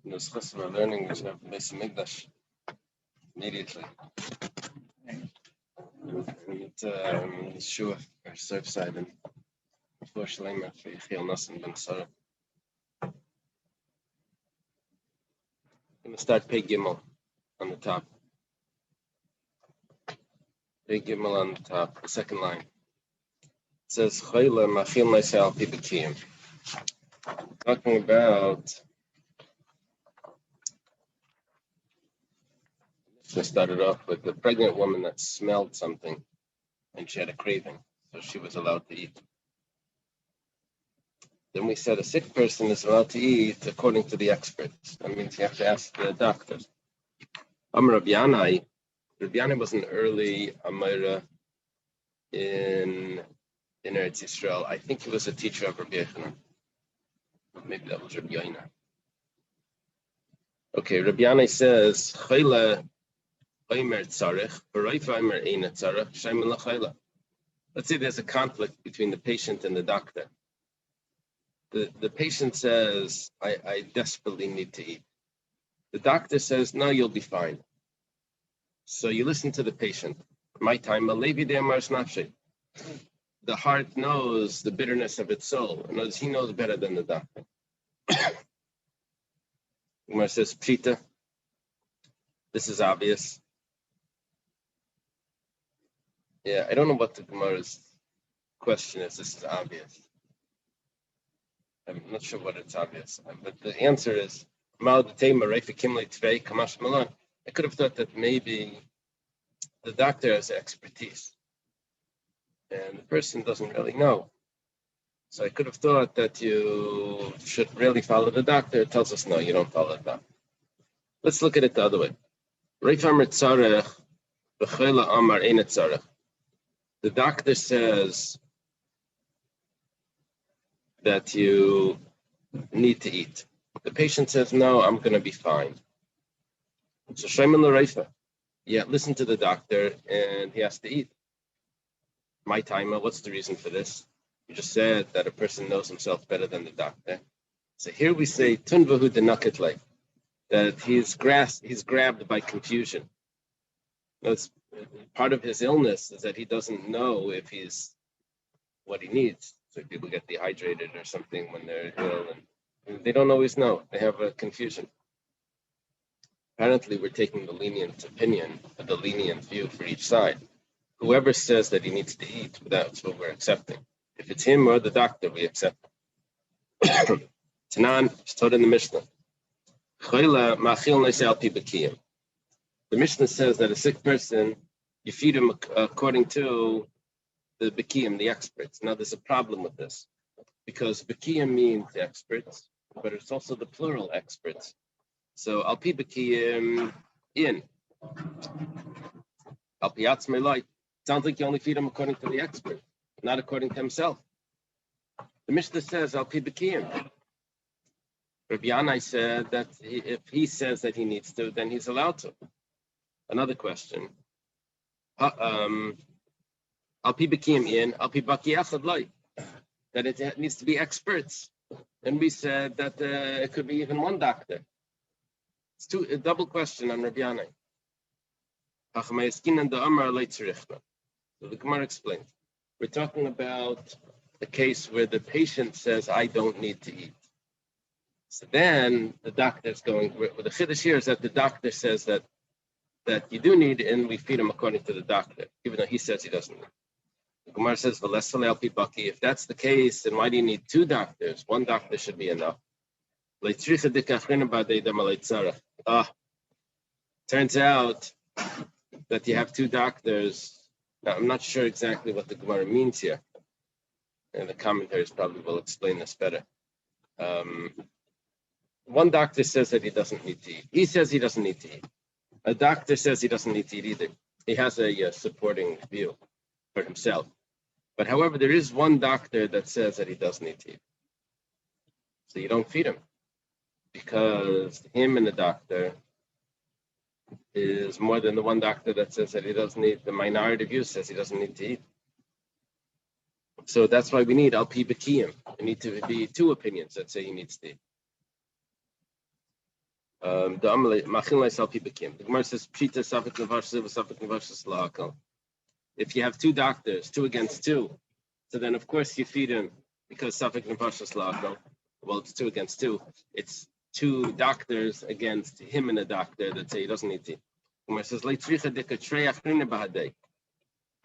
In the discussion we're learning, we should have Beis Mikdash immediately. We need Yeshua for Surfside and before Shalema for Yechiel Nassim Ben Sarah. I'm going to start Pei Gimel on the top. Pei Gimel on the top, the second line. It says, Chayla Machil Naisal Pi B'Kiyim. Talking about, I started off with the pregnant woman that smelled something and she had a craving, so she was allowed to eat. Then we said a sick person is allowed to eat according to the experts. That means you have to ask the doctors. Rabbi Yanai was an early Amira in Eretz Yisrael. I think he was a teacher of Rabbi Yochanan. Maybe that was Rabbi Yoina. Okay, Rabbi Yanai says, Chayla Oimer Tzarech, Baraifa Oimer Eina Tzarech, Shaimin LaChayla. Let's say there's a conflict between the patient and the doctor. The patient says, I desperately need to eat. The doctor says, no, you'll be fine. So you listen to the patient. My time, the heart knows the bitterness of its soul. He knows better than the doctor. Gemara says, Pshita, this is obvious. Yeah, I don't know what the Gemara's question is. This is obvious. I'm not sure what it's obvious. But the answer is, I could have thought that maybe the doctor has expertise and the person doesn't really know. So I could have thought that you should really follow the doctor. It tells us, no, you don't follow the doctor. Let's look at it the other way. The doctor says that you need to eat. The patient says, no, I'm going to be fine. So Shaiman L'Reifa, yeah, listen to the doctor, and he has to eat. My timer, what's the reason for this? You just said that a person knows himself better than the doctor. So here we say, Tunvahu Denakitlay, that he's grabbed by confusion. That's part of his illness is that he doesn't know if he's what he needs. So people get dehydrated or something when they're ill, and they don't always know. They have a confusion. Apparently, we're taking the lenient opinion, the lenient view for each side. Whoever says that he needs to eat, that's what we're accepting. If it's him or the doctor, we accept it. Tanan, it's taught in the Mishnah. The Mishnah says that a sick person, you feed him according to the Bekiyim, the experts. Now, there's a problem with this because Bekiyim means the experts, but it's also the plural experts. So, Al Pi Bekiyim in. Al Pi Atzmei Lai. Sounds like you only feed him according to the expert, not according to himself. The Mishnah says Al Pi Bekiyim. Rabbi Yanai said that if he says that he needs to, then he's allowed to. Another question. Al Pi Bekiyim in, Al Pi Baki Echad Lai. That it needs to be experts. And we said that it could be even one doctor. It's a double question on Rabbi Yanai. So the Gemara explains. We're talking about a case where the patient says, I don't need to eat. So then the doctor's going, the chiddush here is that the doctor says that you do need, and we feed him according to the doctor, even though he says he doesn't need. The Gemara says, if that's the case, then why do you need two doctors? One doctor should be enough. Turns out that you have two doctors. Now, I'm not sure exactly what the Gemara means here, and the commentaries probably will explain this better. One doctor says that he doesn't need to eat. He says he doesn't need to eat. A doctor says he doesn't need to eat either. He has a supporting view for himself. But however, there is one doctor that says that he does need to eat. So you don't feed him because him and the doctor is more than the one doctor that says that he doesn't need. The minority view says he doesn't need to eat. So that's why we need Al Pi Bekiyim. There need to be two opinions that say he needs to eat. The Gemara says, Pshita Safek Navashis, Safek Navashis Lahakal. If you have two doctors, 2 against 2, so then of course you feed him because Safek Navashis Lahakal. Well, it's 2 against 2. It's 2 doctors against him and a doctor that say he doesn't need to. Gemara says,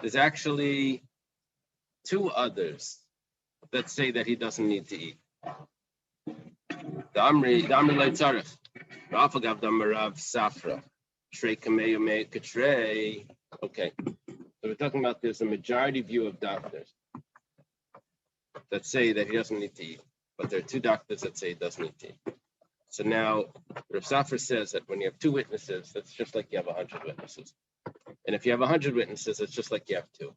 there's actually 2 others that say that he doesn't need to eat. The Amri Leitzarech. Rafagav Damarav Safra. Trey Kameyo Me'Katrey. Okay. So we're talking about there's a majority view of doctors that say that he doesn't need to eat. But there are 2 doctors that say he doesn't need to eat. So now Rav Safra says that when you have 2 witnesses, that's just like you have 100 witnesses. And if you have 100 witnesses, it's just like you have 2.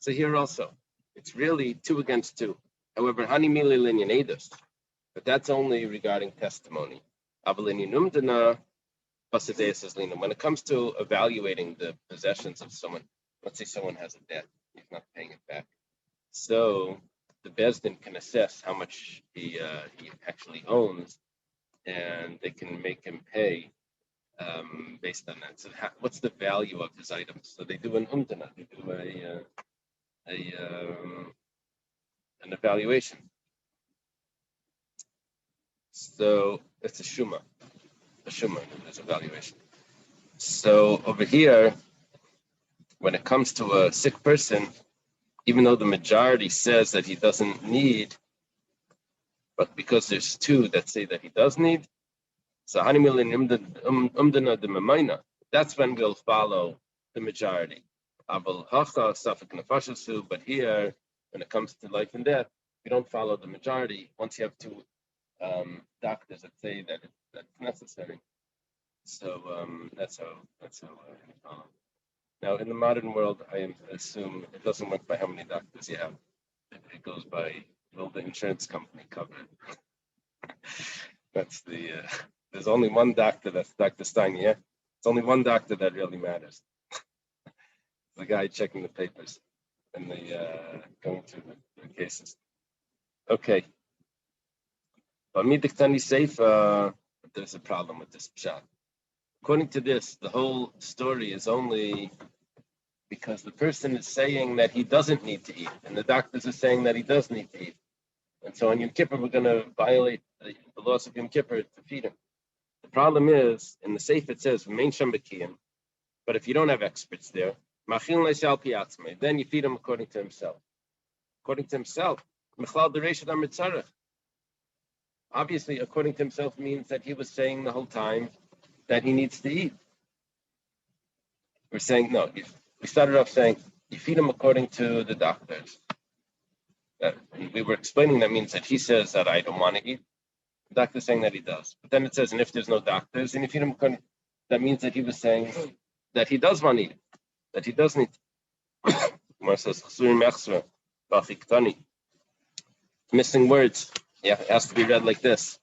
So here also, it's really 2 against 2. However, Hani Mili Linyan Edus. But that's only regarding testimony. When it comes to evaluating the possessions of someone, let's say someone has a debt, he's not paying it back. So the Bezdin can assess how much he actually owns, and they can make him pay based on that. So what's the value of his items? So they do an umdana, they do an evaluation. So it's a shuma is evaluation. So over here, when it comes to a sick person, even though the majority says that he doesn't need, but because there's 2 that say that he does need, so that's when we'll follow the majority. But here, when it comes to life and death, we don't follow the majority once you have 2 doctors that say that that's necessary. So that's how we follow. Now, in the modern world, I assume it doesn't work by how many doctors you have. It goes by, will the insurance company cover it? That's there's only one doctor, that's Dr. Stein, yeah? It's only one doctor that really matters. The guy checking the papers and going through the cases. Okay. But there's a problem with this pshat. According to this, the whole story is only because the person is saying that he doesn't need to eat, and the doctors are saying that he does need to eat. And so on Yom Kippur, we're going to violate the laws of Yom Kippur to feed him. The problem is, in the Seif it says, but if you don't have experts there, then you feed him according to himself. According to himself, obviously, according to himself means that he was saying the whole time that he needs to eat. We're saying, no, we started off saying, you feed him according to the doctors. We were explaining that means that he says that I don't want to eat. The doctor's saying that he does. But then it says, and if there's no doctors, and you feed him according, that means that he was saying that he does want to eat, that he does need to. Mar says, missing words. Yeah, it has to be read like this.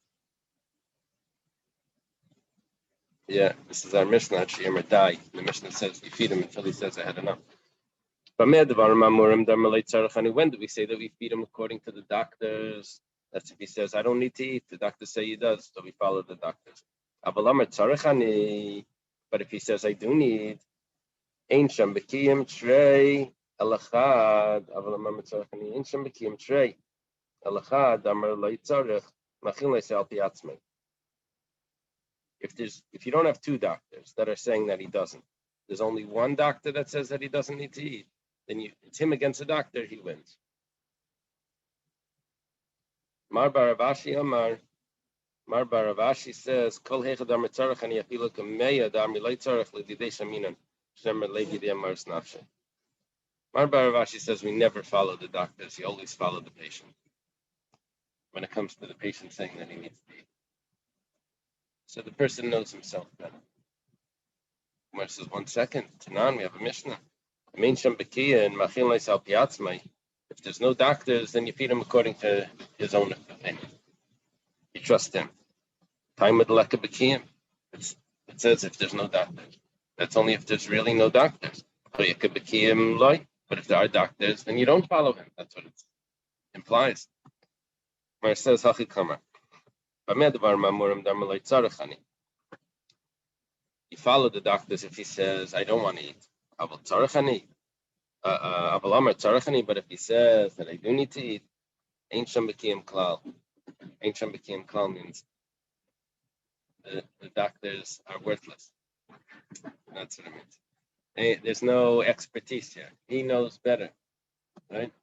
Yeah, this is our Mishnah, Shiyam Die. The Mishnah says you feed him until he says I had enough. When do we say that we feed him according to the doctors? That's if he says I don't need to eat. The doctors say he does, so we follow the doctors. But if he says I do need, Ein Sham Bekiyim Trey Elachad. Ein Sham Bekiyim Trey Elachad Amar Leitzarech Machin Leisal Piatzmei. If you don't have 2 doctors that are saying that he doesn't, there's only one doctor that says that he doesn't need to eat, then it's him against the doctor, he wins. Mar Baravashi Amar. Mar Baravashi says, Kol Hechad Amar Tzarech Ani Afilu Kameya Damri Leitzarech Lididei Shaminan Shemer Legidi Amar Snafshe. Mar Baravashi says we never follow the doctors, you always follow the patient. When it comes to the patient saying that he needs to eat. So the person knows himself better. Gemara says, 1 second. Tanan, we have a Mishnah. If there's no doctors, then you feed him according to his own opinion. You trust him. It says if there's no doctors. That's only if there's really no doctors. But if there are doctors, then you don't follow him. That's what it implies. Gemara says, follow the doctors if he says, I don't want to eat. But if he says that I do need to eat, Ein Sham B'Kiyam Klal. Ein Sham B'Kiyam Klal means the doctors are worthless. That's what it means. There's no expertise here. He knows better, right?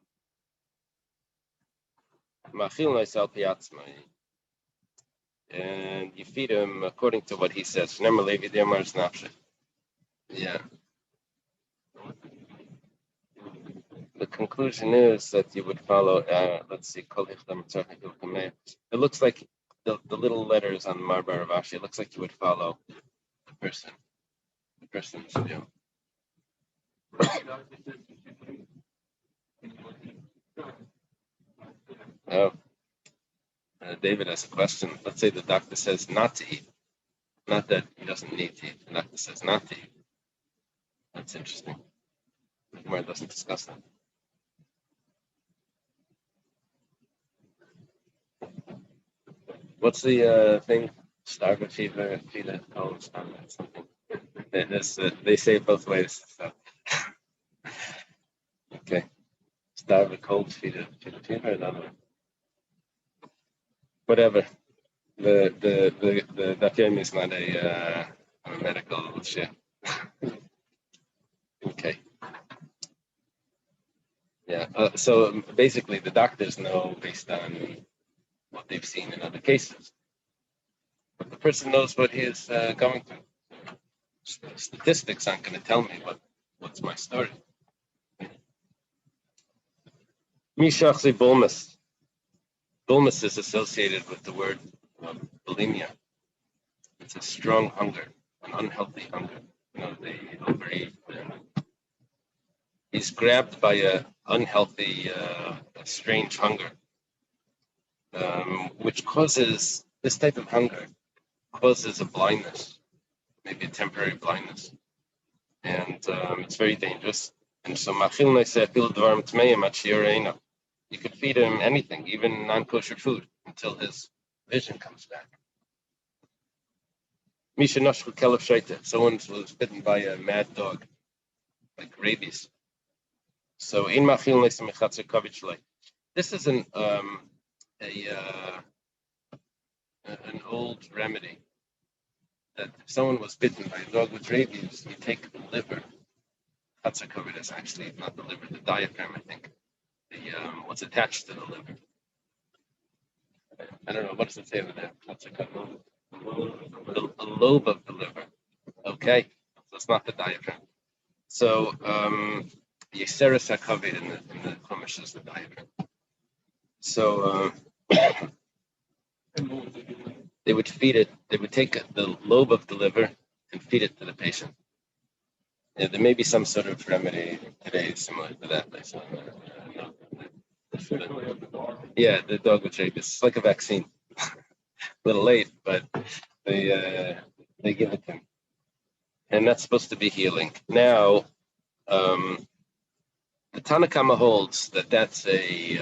And you feed him according to what he says. Yeah. The conclusion is that you would follow, let's see, it looks like the little letters on Marbar Ravashi, it looks like you would follow the person's view. Oh, David has a question. Let's say the doctor says not to eat. Not that he doesn't need to eat. The doctor says not to eat. That's interesting. The Gemara doesn't discuss that. What's the thing? Starve fever, feed it cold, starve something. They say it both ways. So. Okay. Starve a cold, feed it fever, another one. Whatever. The Yomi is not a medical shit. Okay. Yeah. So basically, the doctors know based on what they've seen in other cases, but the person knows what he is going through. Statistics aren't going to tell me what's my story. Mishachli bulmus. Bulmus is associated with the word bulimia. It's a strong hunger, an unhealthy hunger. They overeat. He's grabbed by an unhealthy, strange hunger, which causes this type of hunger causes a blindness, maybe a temporary blindness, and it's very dangerous. And so, you could feed him anything, even non-kosher food, until his vision comes back. Someone was bitten by a mad dog, like rabies. So this is an old remedy that if someone was bitten by a dog with rabies, you take the liver. Chatzar is actually not the liver, the diaphragm, I think. What's attached to the liver. I don't know, what does it say over there? A lobe of the liver. Okay, so it's not the diaphragm. So Yeseris HaKavod in the Chumash is the diaphragm. So they would feed it, they would take the lobe of the liver and feed it to the patient. Yeah, there may be some sort of remedy today similar to that. Yeah, the dog with rabies. It's like a vaccine. A little late, but they give it to him. And that's supposed to be healing. Now, the Tanakama holds that that's a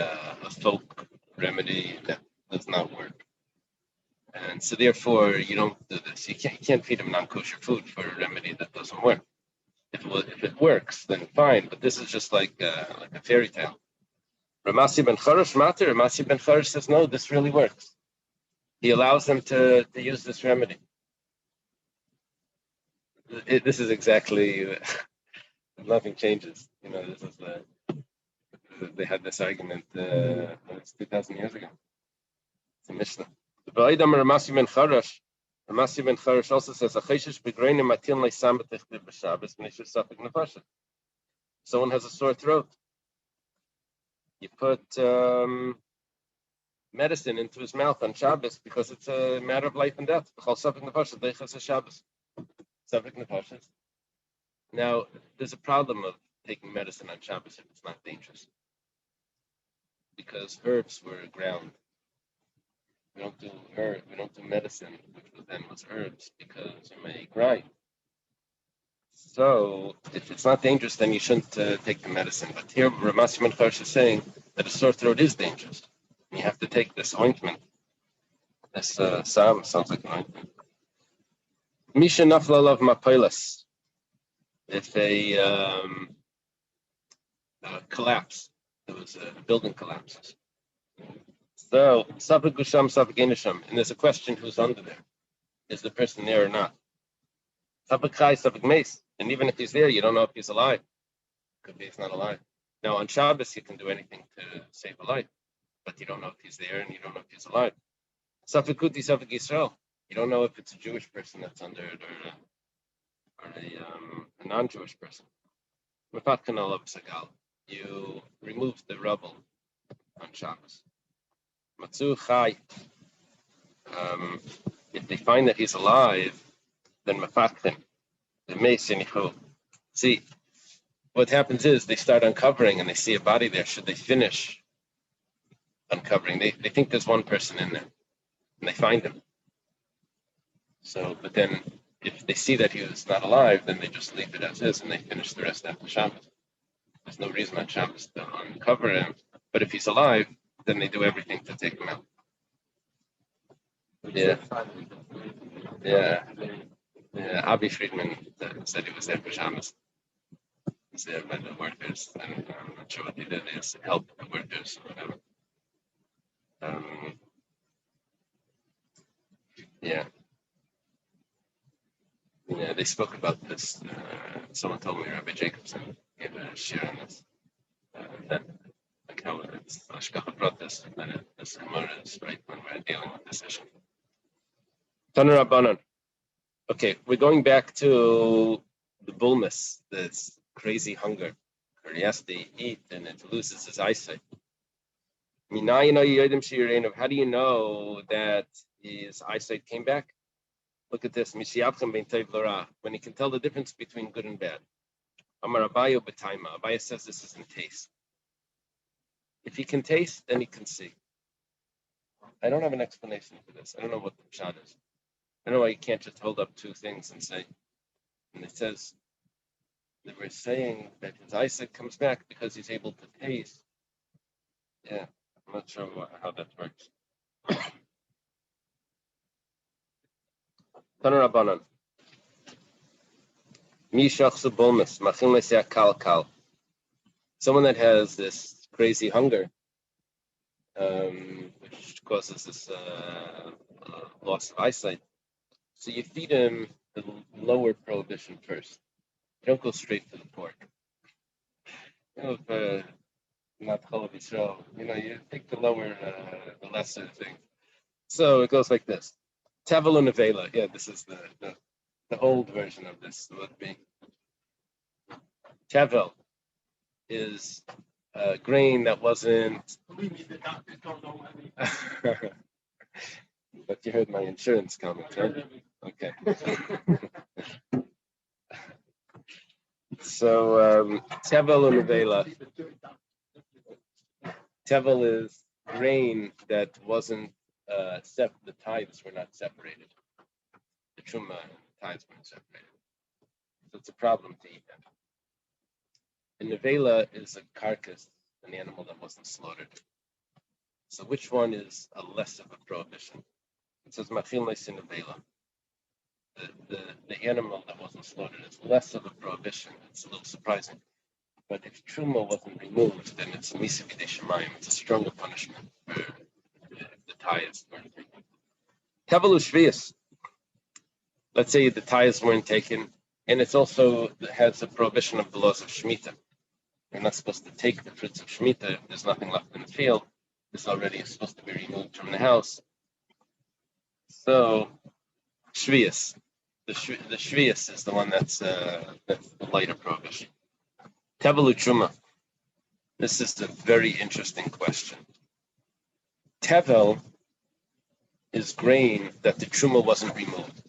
folk remedy that does not work. And so therefore, you don't do this. You can't feed him non-kosher food for a remedy that doesn't work. If it works, then fine. But this is just like a fairy tale. Ramasi ben Charash says, no, this really works. He allows them to use this remedy. This is exactly, nothing changes. This is they had this argument 2,000 years ago. It's a Mishnah. Ramasi ben Charash also says, someone has a sore throat. You put medicine into his mouth on Shabbos because it's a matter of life and death. Now, there's a problem of taking medicine on Shabbos if it's not dangerous. Because herbs were ground. We don't do medicine, which then was herbs, because you may grind. So, if it's not dangerous, then you shouldn't take the medicine. But here, Ramasi ben Charash is saying that a sore throat is dangerous. You have to take this ointment. This sounds like an ointment. Misha Nafla of Mapilas. If a collapse, there was a building collapses. So, Safik Gusham, Safik Inisham, and there's a question who's under there. Is the person there or not? Safik Chai, Safik Mace. And even if he's there, you don't know if he's alive. Could be he's not alive. Now, on Shabbos, you can do anything to save a life, but you don't know if he's there and you don't know if he's alive. Safik Kuti, Safik Yisrael. You don't know if it's a Jewish person that's under it or a non-Jewish person. You remove the rubble on Shabbos. Matzu Chai. If they find that he's alive, then Mafatchim, the Meisinichu. See, what happens is they start uncovering and they see a body there. Should they finish uncovering? They think there's one person in there and they find him. So, but then if they see that he was not alive, then they just leave it as is and they finish the rest after Shabbos. There's no reason on Shabbos to uncover him. But if he's alive, then they do everything to take him out. Yeah. Abi Friedman said he was there for Shabbos. He's there by the workers, and I'm not sure what he did is help the workers or whatever. They spoke about this. Someone told me Rabbi Jacobson gave a share on this. That like how it's Ashkacha protest, and this Gemara is right when we're dealing with this issue. Taner Rabbanan. Okay, we're going back to the bullness, this crazy hunger, where he has to eat and it loses his eyesight. How do you know that his eyesight came back? Look at this. When he can tell the difference between good and bad. Amar Abayo B'taima. Abaya says this is in taste. If he can taste, then he can see. I don't have an explanation for this. I don't know what the pshat is. I don't know why you can't just hold up two things and say, and it says that we're saying that his eyesight comes back because he's able to taste. Yeah, I'm not sure how that works. Taner Rabbanan. Someone that has this crazy hunger, which causes this loss of eyesight. So you feed him the lower prohibition first. You don't go straight to the pork. Not Chalav Yisrael. You take the lower, the lesser thing. So it goes like this. Tevel and Nevela. Yeah, this is the old version of this would be. Tevel is grain that wasn't. Believe me, the doctors don't know what But you heard my insurance comment, right? Okay. So Tevel and Nevela. Tevel is grain that wasn't the tithes were not separated. The truma and the tithes weren't separated. So it's a problem to eat them. And nevela is a carcass, an animal that wasn't slaughtered. So which one is a less of a prohibition? It says machil in nevela. The animal that wasn't slaughtered is less of a prohibition. It's a little surprising. But if truma wasn't removed, then it's a misa b'dei shemayim. It's a stronger punishment for the tithes weren't taken. Tevel u'shvius. Let's say the tithes weren't taken, and it's also has a prohibition of the laws of Shemitah. You're not supposed to take the fruits of Shemitah if there's nothing left in the field. It's already supposed to be removed from the house. So, Shvius. The Shvius is the one that's the lighter prohibition. Tevel u'truma. This is a very interesting question. Tevel is grain that the truma wasn't removed.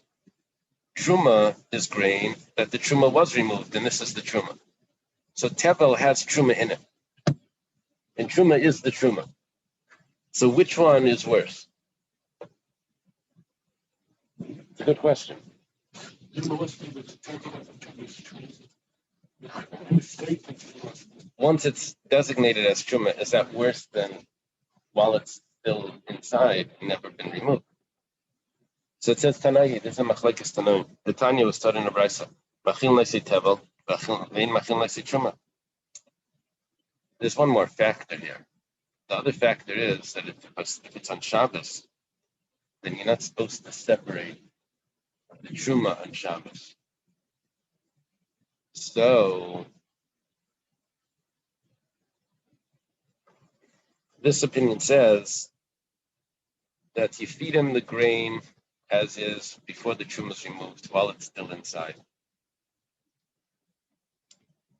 Truma is grain that the truma was removed, and this is the truma. So tevel has truma in it, and truma is the truma. So which one is worse? It's a good question. Once it's designated as truma, is that worse than while it's still inside and never been removed? So it says Tanahi, this is a machlekes Tanaim. The Tanya was taught in a brisa. Machil Nasi Tevel, Vein Machil Nasi Truma. There's one more factor here. The other factor is that if it's on Shabbos, then you're not supposed to separate the Truma on Shabbos. So this opinion says that you feed him the grain as is before the Truma is removed while it's still inside.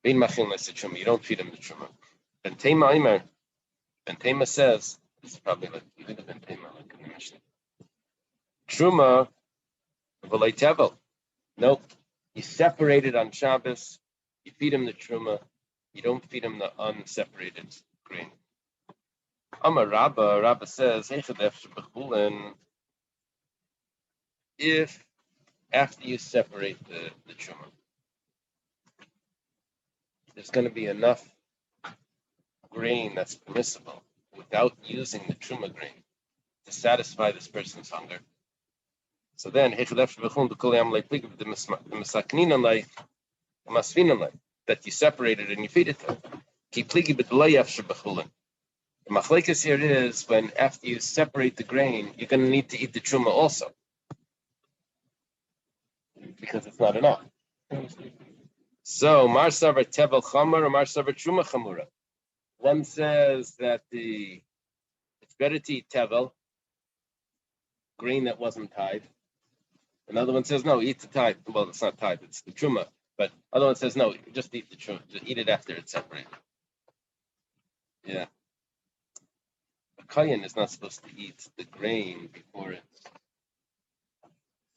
Bein Machil Nasi Truma, you don't feed him the Truma. Bentema Imer, Bentema says, this is probably like even the Bentema, like in the Mishnah. Truma, v'lei tevel. Nope. You separate it on Shabbos. You feed him the truma. You don't feed him the unseparated grain. Amar Rabba says, if after you separate the truma, there's going to be enough grain that's permissible without using the truma grain to satisfy this person's hunger. So then, that you separate it and you feed it to him. The machlekes here is when after you separate the grain, you're going to need to eat the truma also, because it's not enough. So, Mar Savar Tevel Chamar or Mar Savar Truma Chamura. One says that it's better to eat Tevel, grain that wasn't tied. Another one says, no, eat the tithe. Well, it's not tithe, it's the truma. But other one says, no, just eat the truma. Just eat it after it's separated. Yeah. A kohen is not supposed to eat the grain before it's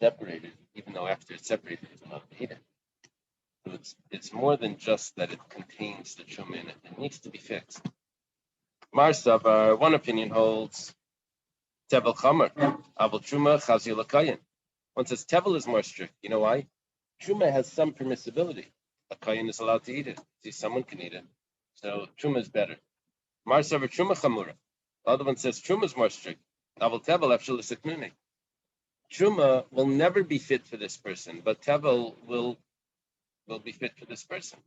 separated, even though after it's separated, it's allowed to eat it. So it's more than just that it contains the truma in it. It needs to be fixed. Mar Savar, one opinion holds, Tevel Chamar, Aval Truma, Chazil Kohen. One says Tevel is more strict. You know why? Truma has some permissibility. A kohen is allowed to eat it. See, someone can eat it. So Truma is better. Mar Savar Truma Chamura. The other one says Truma is more strict. Aval Tevel Afshel Siknuni. Truma will never be fit for this person, but Tevel will be fit for this person.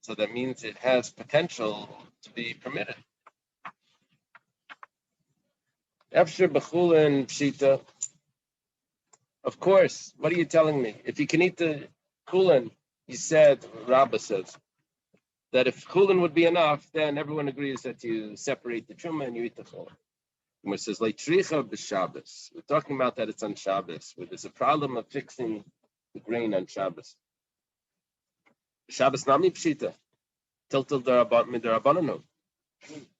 So that means it has potential to be permitted. After Bechulin Pshita. Of course. What are you telling me? If you can eat the chulin, you said, Rabba says, that if chulin would be enough, then everyone agrees that you separate the truma and you eat the chulin. And it says, like tricha b'Shabbos. We're talking about that it's on Shabbos, where there's a problem of fixing the grain on Shabbos. Shabbos nami pshita. Tiltil darabananu.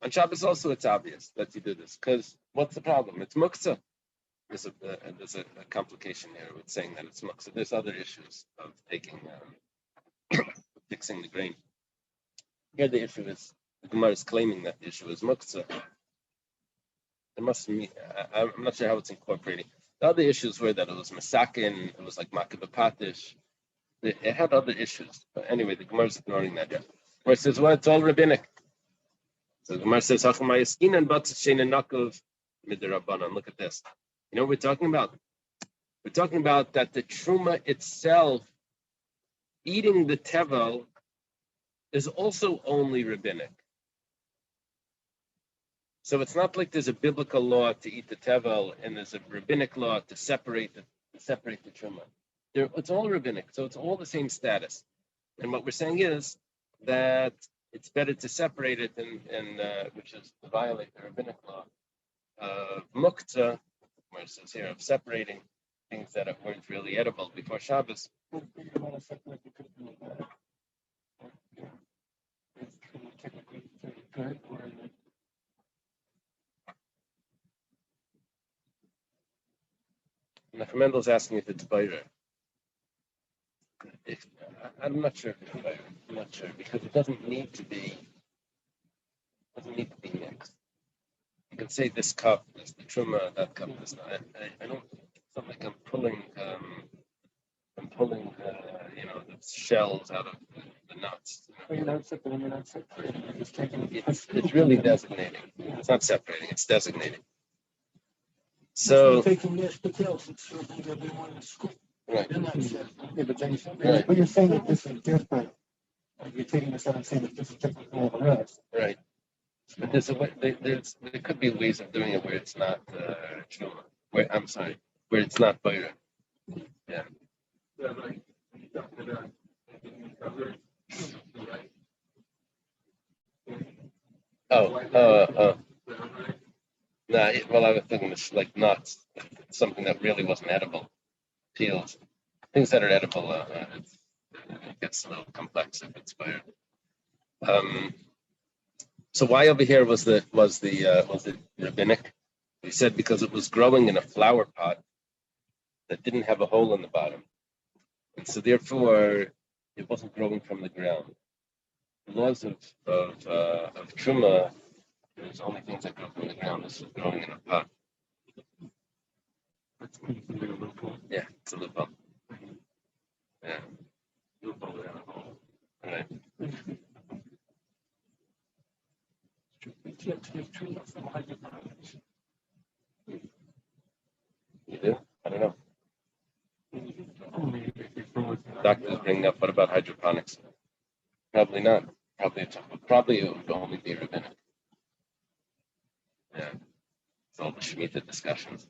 On Shabbos also it's obvious that you do this, because what's the problem? It's muktzah. There's a complication here with saying that it's muktzah. There's other issues of fixing the grain. Here the issue is, the Gemara is claiming that the issue is muktzah. There must be, I'm not sure how it's incorporating. The other issues were that it was masakin, it was like makabapatish. It had other issues. But anyway, the Gemara is ignoring that yet. Where it says, well, it's all rabbinic. So the Gemara says, look at this. You know what we're talking about? We're talking about that the truma itself, eating the tevel, is also only rabbinic. So it's not like there's a biblical law to eat the tevel and there's a rabbinic law to separate the truma. It's all rabbinic, so it's all the same status. And what we're saying is that it's better to separate it, and which is to violate the rabbinic law of muktzah, where it says here of separating things that weren't really edible before Shabbos. Mendel's asking if it's bayre. I'm not sure if it's bayre. I'm not sure because it doesn't need to be mixed. You can say this cup is the truma, that cup is not. I don't. It's not like I'm pulling the shells out of the nuts. You're not separating. You're not separating. It's really designating. It's not separating. It's designating. So taking this details, it's something that they want in school. right. Yeah, but then when you're saying that this is different, you're taking this out and saying that this is different from all the rest. Right. But there's a way, there could be ways of doing it where it's not truma. Where it's not bayra. Yeah. Oh. Nah, well, I was thinking it's like nuts, something that really wasn't edible. Peels. Things that are edible, it gets a little complex if it's bayra. So why over here was the rabbinic? He said because it was growing in a flower pot that didn't have a hole in the bottom, and so therefore it wasn't growing from the ground. The laws of truma, there's only things that grow from the ground. This is growing in a pot. Yeah, it's a loophole. Yeah. Right. You do? I don't know. Doctors bring up, what about hydroponics? Probably not. Probably it would only be rabbinic. Yeah. It's all the Shemitah discussions.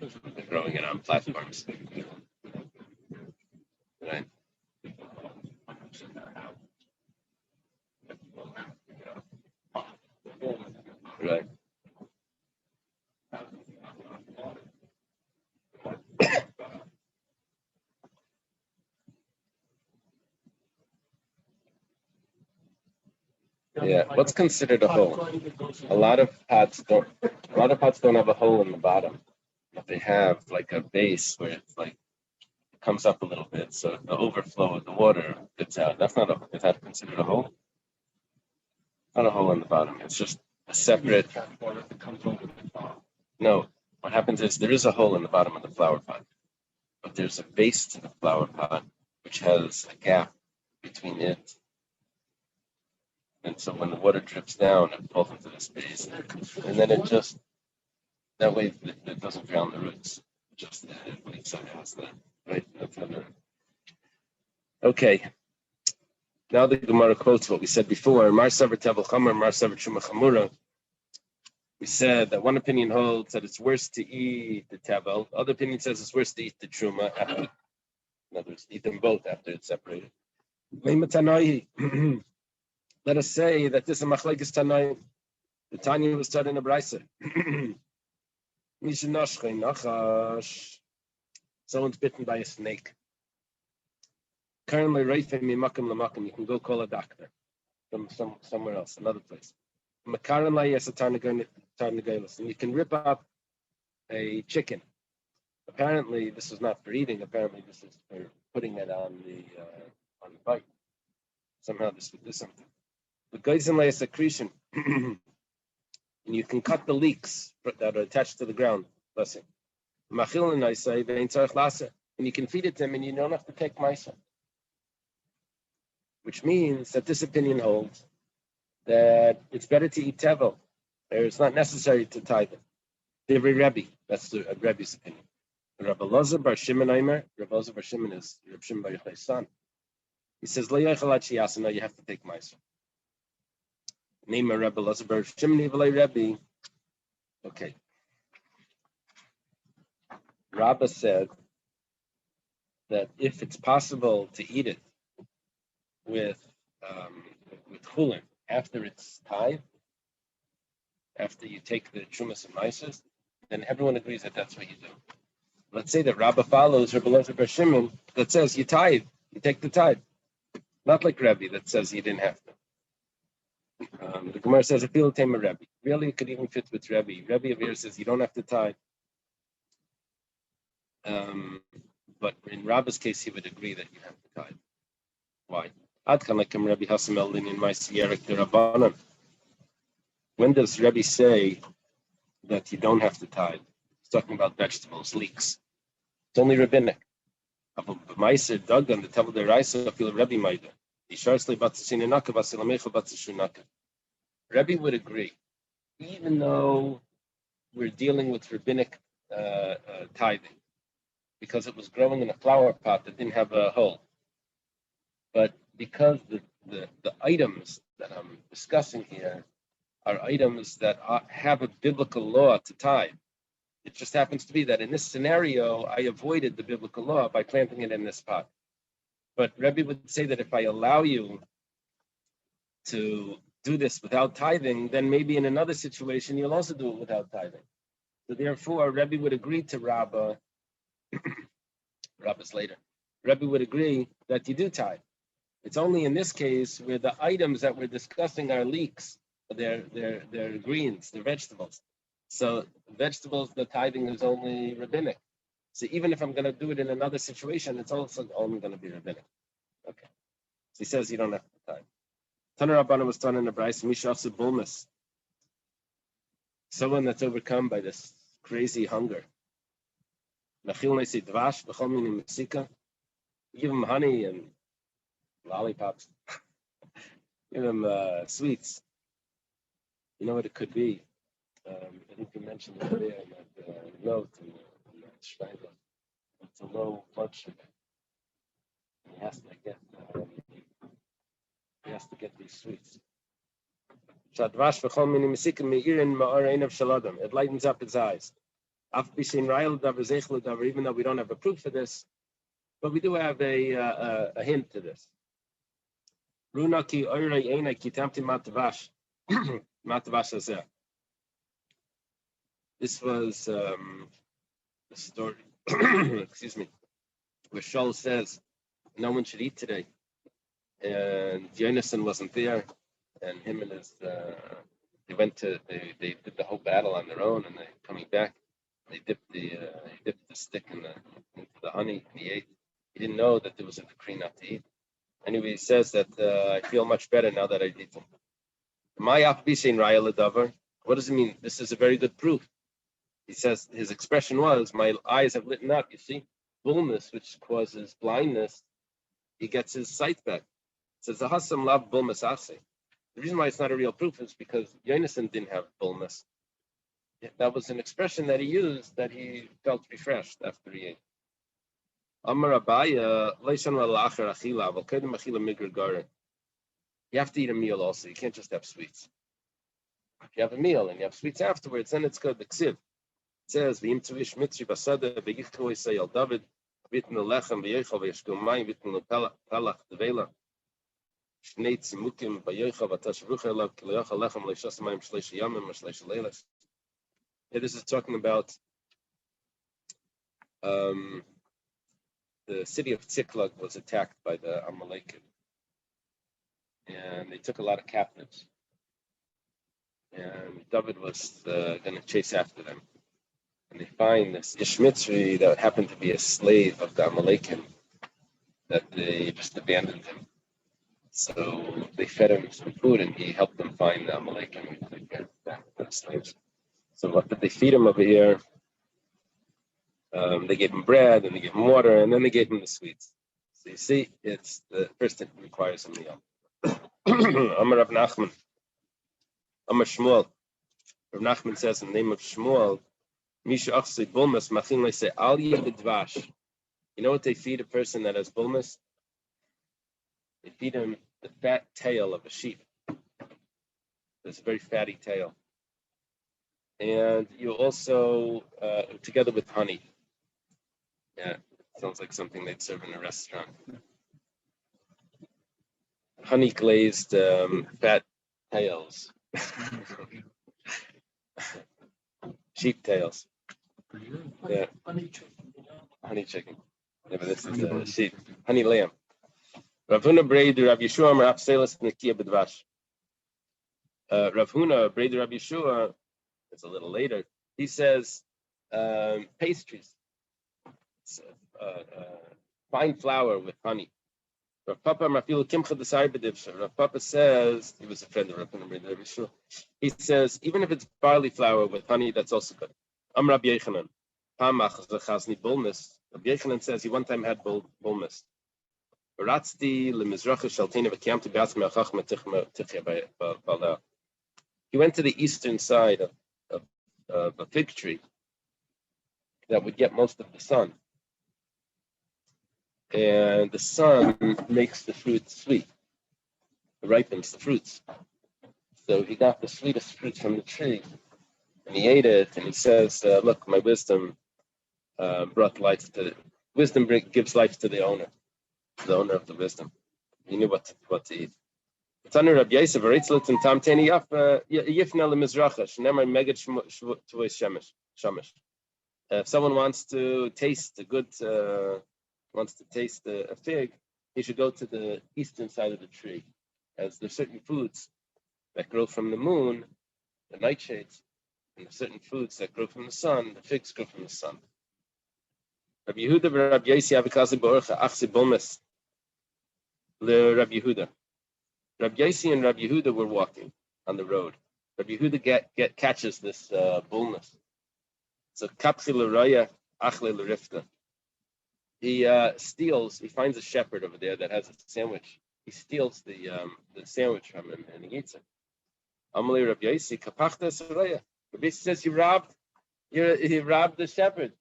They're growing it on platforms. Right. Right. Yeah. What's considered a hole? A lot of pots don't have a hole in the bottom, but they have like a base where it's like it comes up a little bit, so the overflow of the water gets out. Is that considered a hole? Not a hole in the bottom. It's just a separate. No. What happens is there is a hole in the bottom of the flower pot, but there's a base to the flower pot which has a gap between it. And so when the water drips down, it falls into the space, and then it just that way it doesn't drown the roots. Just it leaks out past that. Right? That's another. Okay. Now the Gemara quotes what we said before. Mar savar tevel chamor, mar savar truma chamura. We said that one opinion holds that it's worse to eat the tevel. The other opinion says it's worse to eat the truma after. In other words, eat them both after it's separated. Let us say that this is machlekes Tanaim. The Tanya was taught in a brisa. Someone's bitten by a snake. Currently, you can go call a doctor from somewhere else, another place. And you can rip up a chicken. Apparently, this is not for eating. Apparently, this is for putting it on the bite. Somehow, this would do something. The goizen secretion, and you can cut the leeks that are attached to the ground. Blessing. And you can feed it to him, and you don't have to take maisa. Which means that this opinion holds that it's better to eat tevel, or it's not necessary to tithe it. Every Rebbe, that's the Rebbe's opinion. Rabbi Elazar bar Shimon Aimer, Rabbi Elazar bar Shimon is Rabbi Shimon bar Yochai's son. He says, no, you have to take maisa. Name a Rabbi Elazar bar Shimon Rebbe. Okay. Rabba said that if it's possible to eat it with chulin after it's tied, after you take the trumas and maisas, then everyone agrees that that's what you do. Let's say that Rabba follows Rabbi Elazar bar Shimon that says you tithe, you take the tithe, not like Rebbe that says you didn't have to. The Gemara says a feel tema Rebbe. Really, it could even fit with Rebbe. Rebbe of here says you don't have to tithe. But in Rabba's case, he would agree that you have to tithe. Why? When does Rebbe say that you don't have to tithe? He's talking about vegetables, leeks. It's only rabbinic. Meiser Dagan, the Tavol Deraisa, feel Rebbe Maida. Rebbe would agree, even though we're dealing with rabbinic tithing because it was growing in a flower pot that didn't have a hole. But because the items that I'm discussing here are items that have a biblical law to tithe, it just happens to be that in this scenario, I avoided the biblical law by planting it in this pot. But Rebbe would say that if I allow you to do this without tithing, then maybe in another situation, you'll also do it without tithing. So therefore, Rebbe would agree to Rabbah, Rabbah's later. Rebbe would agree that you do tithe. It's only in this case where the items that we're discussing are leeks, they're greens, they're vegetables. So vegetables, the tithing is only rabbinic. So even if I'm going to do it in another situation, it's also only going to be rabbinic. Okay. So he says you don't have to tithe. Taner Rabbana was done in the Bryce, Mishafsu Bulmus. Someone that's overcome by this crazy hunger. Give him honey and lollipops. Give him sweets. You know what it could be? I think you mentioned it there in that note in that Schreiber. It's a low blood sugar. He has to get these sweets. It lightens up his eyes. Even though we don't have a proof for this, but we do have a hint to this. This was the story, excuse me, where Shaul says no one should eat today. And Jonathan wasn't there, and him and his they did the whole battle on their own, and they're coming back. They dipped the stick into the honey, and he ate. He didn't know that there was a decree not to eat. Anyway, he says that I feel much better now that I've eaten. What does it mean? This is a very good proof. He says his expression was, my eyes have lit up. You see, bullness, which causes blindness, he gets his sight back. It says the Hassam love bullness ase. The reason why it's not a real proof is because Jonathan didn't have bullness. That was an expression that he used that he felt refreshed after he ate. Amar Abaya, you have to eat a meal also. You can't just have sweets. If you have a meal and you have sweets afterwards, then it's good. The Ksiv. It says, V'im tuvish mitri basada, v'yichtu yisayel David, v'itnu lechem v'yochel v'yishtu mayim, v'itnu pelach devela. Shnei tzimukim v'yochel v'tashvuch elav, ki leyochel lechem leishas mayim shleish yamim, shleish leilas. Yeah, this is talking about the city of Tziklag was attacked by the Amalekim, and they took a lot of captives. And David was going to chase after them. And they find this Ishmitri that happened to be a slave of the Amalekim, that they just abandoned him. So they fed him some food, and he helped them find the Amalekim and they get back to the slaves. So what did they feed him over here? They gave him bread, and they gave him water, and then they gave him the sweets. So you see, it's the first thing requires a meal. Amar Rav Nachman. Amar Shmuel. Rav Nachman says in the name of Shmuel, Misha Achsei Bulmas Machin Leise Al Yedvash. You know what they feed a person that has bulmas? They feed him the fat tail of a sheep. There's a very fatty tail. And you also, together with honey. Yeah, sounds like something they'd serve in a restaurant. Honey glazed fat tails. Sheep tails. Yeah. Honey chicken. Yeah, but this is sheep. Honey lamb. Rav Huna Breidu Rav Yeshua Rav Selis Nekia B'Dvash. Rav Huna Breidu Rav Yeshua, it's a little later, he says pastries. Fine flour with honey. Rav Papa Rav Papa says, he was a friend of Rav Huna. He says, even if it's barley flour with honey, that's also good. Am Rabbi Yechanan. Pamach Chazni Bulmus. Rabbi Yechanan says he one time had bulmus. He went to the eastern side of a fig tree, that would get most of the sun. And the sun makes the fruit sweet. It ripens the fruits. So he got the sweetest fruit from the tree, and he ate it, and he says, look, my wisdom brought life to, gives life to the owner of the wisdom. He knew what to eat. Tanu Rabbi Yosef, Reitzlet and Tamteni Yifna leMizracha, Shneimar Meged Shvois Shamash. If someone wants to taste a fig, he should go to the eastern side of the tree, as there's certain foods that grow from the moon, the nightshades, and there's certain foods that grow from the sun, the figs grow from the sun. Rabbi Yehuda v'Rabbi Yossi Avikazi B'Orcha Achsi Bolmes LeRabbi Yehuda. Rabbi Yossi and Rabbi Yehuda were walking on the road. Rabbi Yehuda catches this bullness. So kapchi l'raya achle l'rifta. He finds a shepherd over there that has a sandwich. He steals the sandwich from him and he eats it. Amalei Rabbi Yossi kapachta s'raya. Rabbi Yossi says he robbed the shepherd.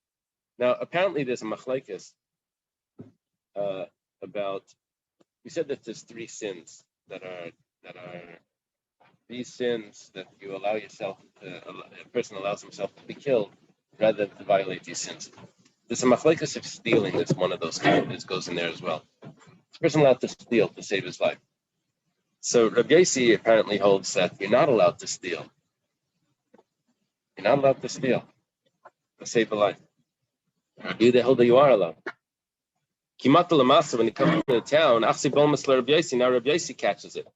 Now apparently there's a machlekes about. We said that there's three sins that are these sins that you allow yourself a person allows himself to be killed rather than to violate these sins. There's a machlekes of stealing that's one of those kinds that goes in there as well. This person allowed to steal to save his life. So Rabbi Yossi apparently holds that you're not allowed to steal. You're not allowed to steal to save a life. Rabbi Yehuda held that you are allowed. Kimat l'masa, when he comes to the town, Achsi Bolmas Rabbi Yossi, now Rabbi Yossi catches it.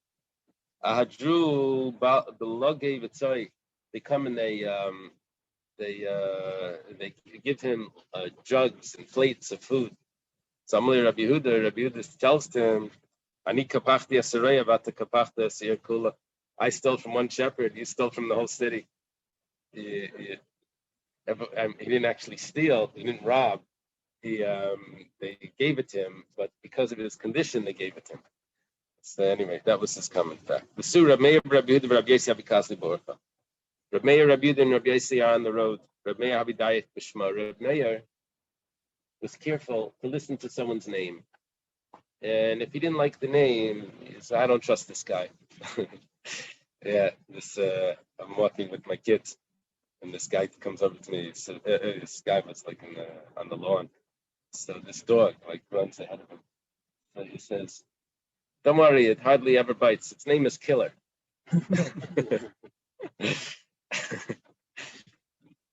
Ahadru b'logei v'tzoi. They come and they give him jugs and plates of food. So Amalei Rabbi Yehuda tells to him, Ani kapachti asareya v'ata kapachta asir kula. I stole from one shepherd, you stole from the whole city. He didn't actually steal, he didn't rob. They gave it to him, but because of his condition, they gave it to him. So anyway, that was his common fact. The Surah Meir Rabbi Yehuda Rabbi Yossi Abikasli Borcha. Rabbi Meir Rabbi Yehuda and Rabbi Yossi are on the road. Rabbi Meir Habidayit B'Shma. Rabbi Meir was careful to listen to someone's name, and if he didn't like the name, he said, "I don't trust this guy." Yeah, I'm walking with my kids, and this guy comes over to me. So, this guy was like on the lawn. So this dog like runs ahead of him. So he says, "Don't worry, it hardly ever bites. Its name is Killer."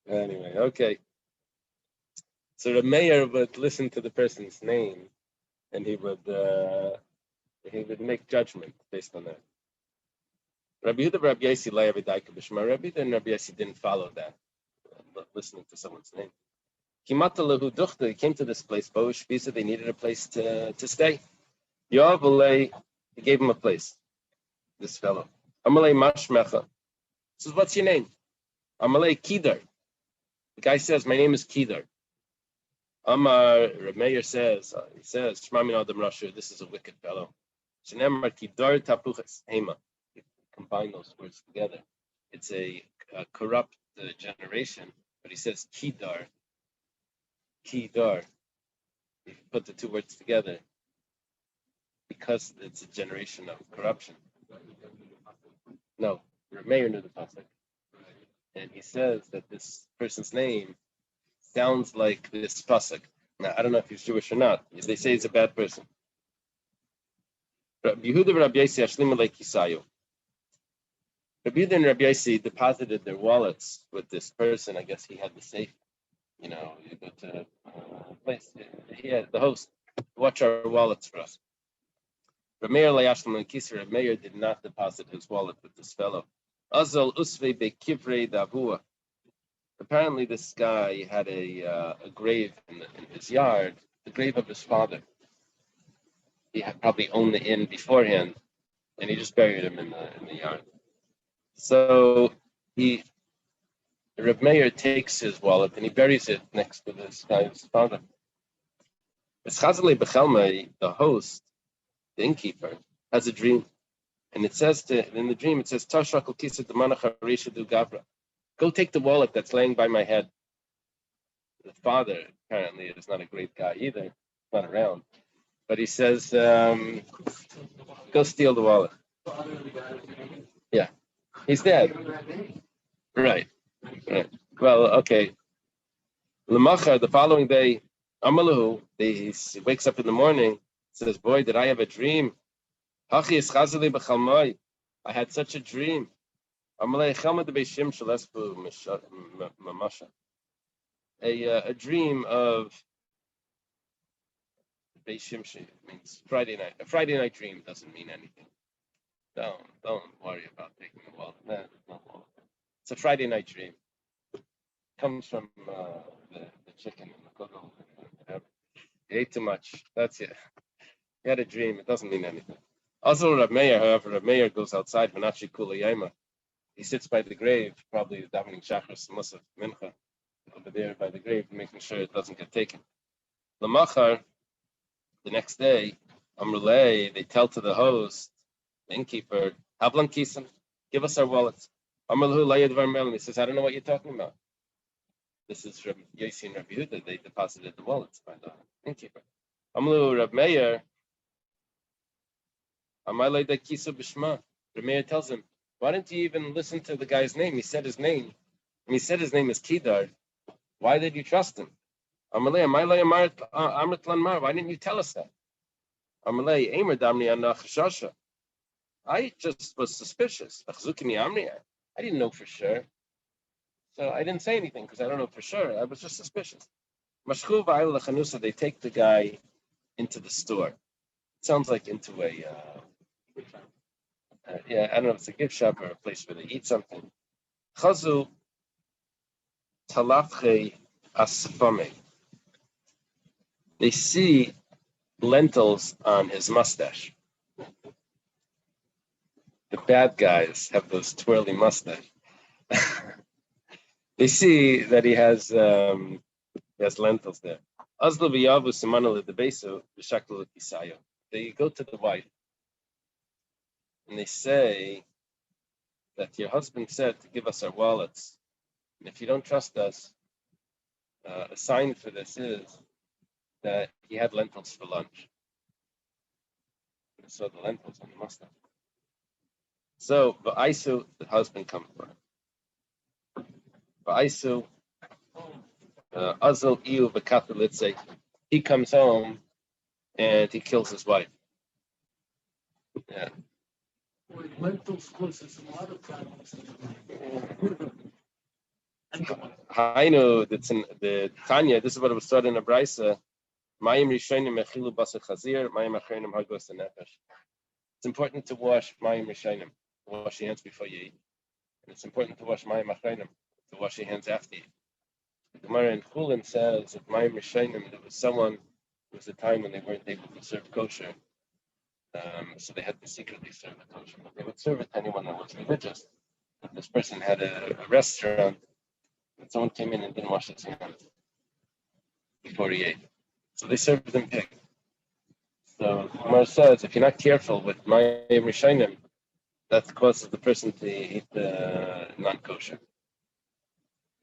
Anyway, okay. So the mayor would listen to the person's name, and he would make judgment based on that. Rabbi Yehuda, Rabbi Yossi, Rabbi Yehuda and Rabbi Yossi didn't follow that, listening to someone's name. He came to this place, they needed a place to stay. Yoav, he gave him a place, this fellow. Amalei Mashmecha. Says, what's your name? Amalei Kedar. The guy says, my name is Kedar. Amar, Reb Meir says, Shmami Adam Rashu, this is a wicked fellow. Shenemar Kedar Tapuches Hema. Combine those words together. It's a corrupt generation, but he says Kedar. Kedar. If you put the two words together, because it's a generation of corruption. No, Meir knew the pasuk, and he says that this person's name sounds like this pasuk. Now I don't know if he's Jewish or not. They say he's a bad person. Rabbi Yehuda and Rabbi Yossi Ashlim Alei Kisayu. Rabbi Yehuda and Rabbi Yossi deposited their wallets with this person. I guess he had the safe. You go to a place. He had the host. Watch our wallets for us. Rabbi Meir did not deposit his wallet with this fellow. Azal usve bekivrei davua. Apparently, this guy had a grave in his yard, the grave of his father. He had probably owned the inn beforehand, and he just buried him in the yard. So Reb Meir takes his wallet and he buries it next to this guy's father. The host, the innkeeper, has a dream, and it says in the dream, Tashrakal Kisa Damanach Harisha Du Gavra. Go take the wallet that's laying by my head. The father apparently is not a great guy either, not around. But he says, go steal the wallet. Yeah, he's dead. Right. Well, okay. L'macha, the following day, Amalahu, he wakes up in the morning, says, boy, did I have a dream. Hachi eschazali b'chalmai. I had such a dream. Amalei chalma de beishim shalespu mamasha. A dream of beishim means Friday night. A Friday night dream doesn't mean anything. Don't worry about taking the wallet. No. It's a Friday night dream. Comes from the chicken and the kugel. You ate too much. That's it. You had a dream. It doesn't mean anything. Also, Rab Meir, however, Rab Meir goes outside for Nachi Kula Yoma. He sits by the grave, probably davening Shachris, Musaf, Mincha, over there by the grave, making sure it doesn't get taken. Lamachar, the next day, Amrulay, they tell to the host, the innkeeper, Hablan Kisan, give us our wallets. Amrulhu Layad Varmel, he says, I don't know what you're talking about. This is from Yosi and Rabbi Yehuda. They deposited the wallets by the innkeeper. Amrulhu Rab Meir, Amalei de Kisu Bishma. Rab Meir tells him, why didn't you even listen to the guy's name? He said his name. And he said his name is Kedar. Why did you trust him? Amalei, why didn't you tell us that? Amalei, Eimer Damni Anach Shasha. I just was suspicious. I didn't know for sure. So I didn't say anything because I don't know for sure. I was just suspicious. They take the guy into the store. It sounds like into a, I don't know if it's a gift shop or a place where they eat something. Chazu talafche asfame. They see lentils on his mustache. The bad guys have those twirly mustache. They see that he has lentils there. They go to the wife and they say that your husband said to give us our wallets. And if you don't trust us, a sign for this is that he had lentils for lunch. So the lentils on the mustache. So Va'aisu, the husband comes for him. Va'aisu, Azul Iu V'Katalitze, he comes home and he kills his wife. Yeah. Lentils was a lot of times. I know that's in the Tanya. This is what it was taught in the Brisa. Mayim Rishonim Mechilu Basar Chazir, Mayim Achronim Hagos Nefesh. It's important to wash Mayim Rishonim, wash your hands before you eat, and it's important to wash Mayim Achronim, to wash your hands after you eat. The Gemara in Chulin says that Mayim Rishonim, there was someone. It was a time when they weren't able to serve kosher, so they had to secretly serve the kosher. But they would serve it to anyone that was religious. But this person had a restaurant. And someone came in and didn't wash his hands before he ate. So they served them pig. So Gemara says, if you're not careful with Mayim Rishonim, that causes the person to eat non-kosher.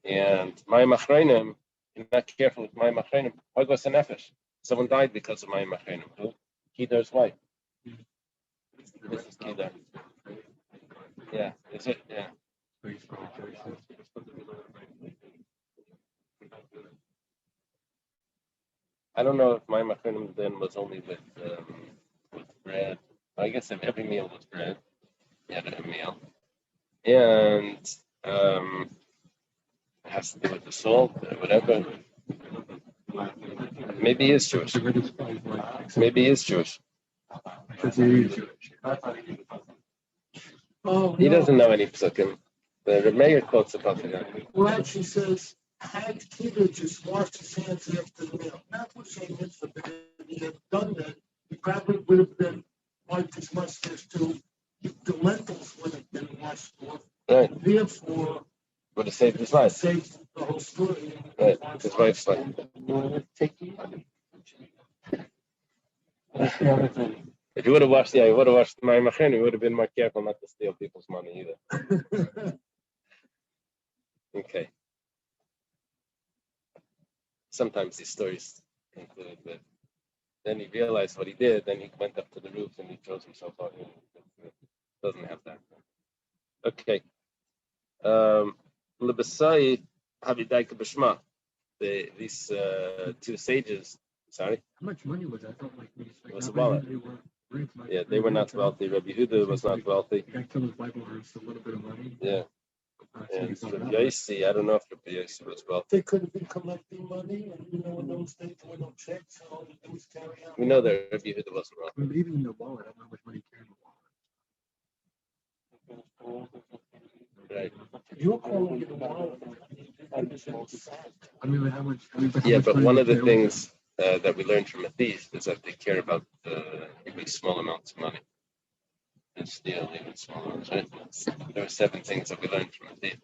And Mayim Achronim, if you're not careful with Mayim Achronim, Hagos Nefesh. Someone died because of Mayim Achronim. Who? Kedar's wife. This is Kedar. Yeah, is it? Yeah. I don't know if my Achronim then was only with bread. I guess if every meal was bread, you had a meal. And it has to do with the salt or whatever. Maybe he is Jewish. Maybe he is Jewish. Oh, he doesn't know any psukim. The Reb Meir quotes about the guy. Well, actually says, had Peter just washed his hands after the meal, not with saying it's the bad, if he had done that, he probably would have been wiped his mustache too. The lentils would have been washed off. Right. Therefore, would have saved his life. Saved the whole story. Right. His wife's life. That's the other thing. If you would have watched, he would have watched my Machine, he would have been more careful not to steal people's money either. Okay. sometimes these stories conclude, but then he realized what he did. Then he went up to the roof and he throws himself out. Doesn't have that. Okay. Lebesai Havidaika Bishma. These two sages. Sorry. How much money was that? I thought It was a wallet. Yeah, they were not wealthy. Rabbi Yehuda was not wealthy. The guy killed his wife over just a little bit of money. Yeah. And Rabbi Yossi, I don't know if Rabbi Yossi was wealthy. They could have been collecting money, and in those days there were no checks, and all they do was carry out. We know that Rabbi Yehuda wasn't wealthy. I mean, even in the wallet, I don't know how much money he carried in the wallet. Right. You're calling it a wallet. I mean, how much? Yeah, but one of the things that we learned from a thief is that they care about even small amounts of money. And steal even small amounts, right? There were 7 things that we learned from a thief.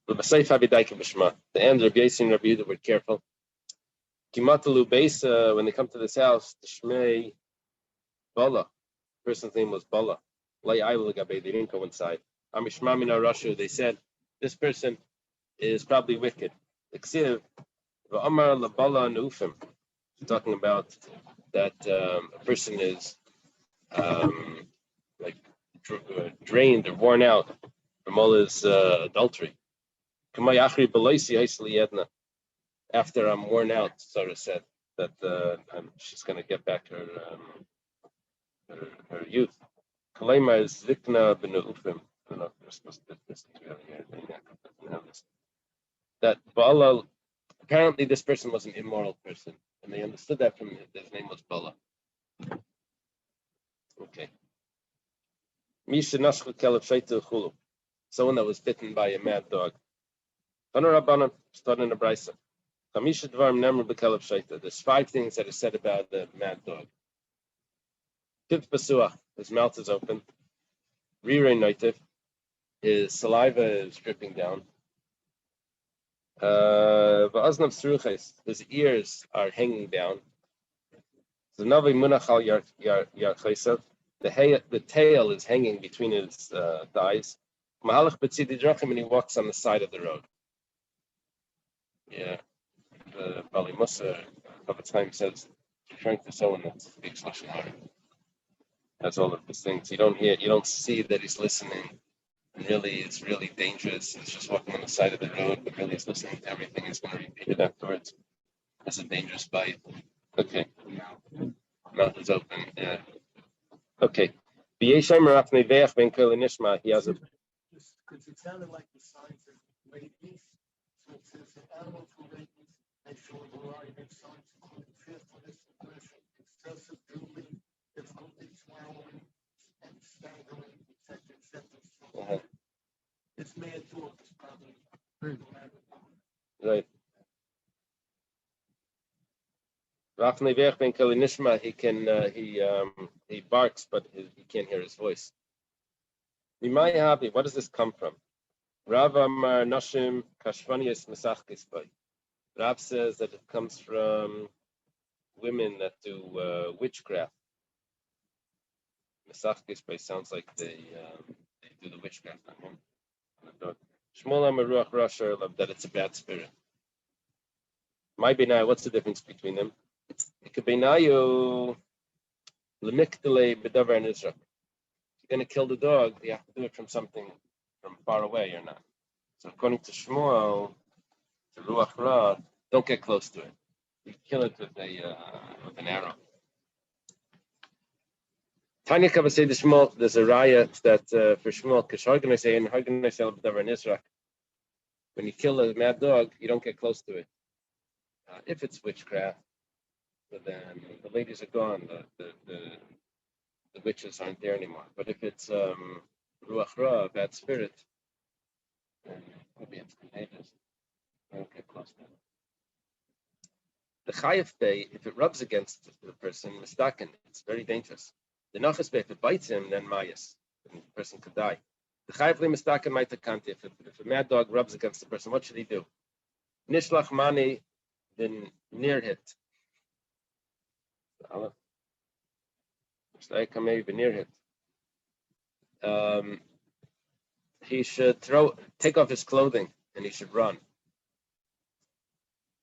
The end of Yossi and Rabbi Yehuda were careful. Kimatalu Beisa, when they come to this house, the Shmei Bala, the person's name was Bala. They didn't go inside. Amishmamina Rashu, they said, this person is probably wicked. Talking about that a person is like drained or worn out from all his adultery. After I'm worn out, Sarah said that she's going to get back her youth. Kalema is Zikna bin Ufim. I don't know if we're supposed to put this together here. That Bala, apparently this person was an immoral person, and they understood that from his name was Bala. Okay. Someone that was bitten by a mad dog. Starting a brisa. There's 5 things that are said about the mad dog. His mouth is open. His saliva is dripping down. His ears are hanging down. The tail is hanging between his thighs. And he walks on the side of the road. Yeah. The Bali Musa of its time says, referring to someone that speaks Lashon Hara. That's all of these things. You don't see that he's listening. And really, it's really dangerous. He's just walking on the side of the road, but really he's listening to everything. He's going to repeat it afterwards. That's a dangerous bite. Okay. Mouth is open. Yeah. Okay. He has a. Because it sounded like the signs of rabies. So it says that animals with rabies, they show a variety of signs, including fearfulness, aggression, excessive drooling, difficulty swallowing, and staggering, etc. So this mad dog is probably very bad. Right. He barks, but he can't hear his voice. What does this come from? Rav Amar Nashim Kashvanias Mesachkis Bay. Rav says that it comes from women that do witchcraft. Mesachkis Bay sounds like they do the witchcraft on him. Shmuel Amar Ruach Rasha that it's a bad spirit. My Benai, what's the difference between them? Ikabenayu Lemikdele Bedavar and Israel. If you're going to kill the dog, you have to do it from something from far away or not. So according to Shmuel, to Ruach Ra, don't get close to it. You kill it with an arrow. Tanya Kavasei the Shmuel, there's a raya that for Shmuel, Kishorganasei and Harganasei Bedavar and Israel. When you kill a mad dog, you don't get close to it. If it's witchcraft, but then the ladies are gone, the witches aren't there anymore. But if it's Ruach Ra, bad spirit, then maybe it's contagious. Don't get close to it. The Chayef Bay, if it rubs against the person, mistaken, it's very dangerous. The Nachas Bay, if it bites him, then Mayas, the person could die. The Chayef Bay mistaken might kanti. If a mad dog rubs against the person, what should he do? Nishlach mani then near hit. He should take off his clothing and he should run.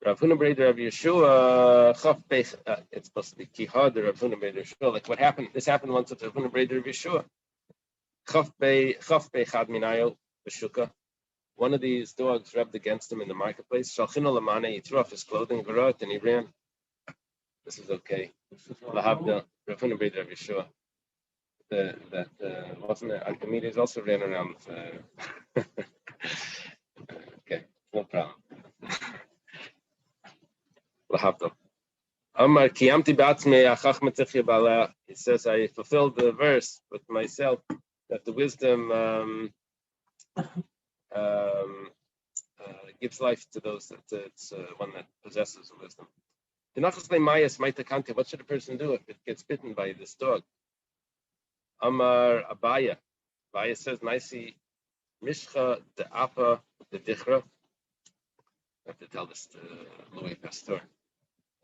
Rav Huna Breder Rav Yeshua, it's supposed to be Kihad or Rav Huna Breder Yeshua. Like what happened? This happened once with Rav Huna Breder Rav Yeshua. Chaf Chad Minayo Beshuka. One of these dogs rubbed against him in the marketplace. Shalchino Lamane, he threw off his clothing, Garot, and he ran. This is okay. Lahavda, Rav Huna Breder Rav Yeshua. That wasn't it? Archimedes also ran around. Okay, no problem. Lahavda. Amar Kiyamti Batzme Achach Metzich Bala. He says, I fulfilled the verse with myself that the wisdom gives life to those that it's one that possesses wisdom. What should a person do if it gets bitten by this dog? Amar Abaya. Abaya says, Naisi Mishcha de Apa de Dichra. I have to tell this to Louis Pasteur.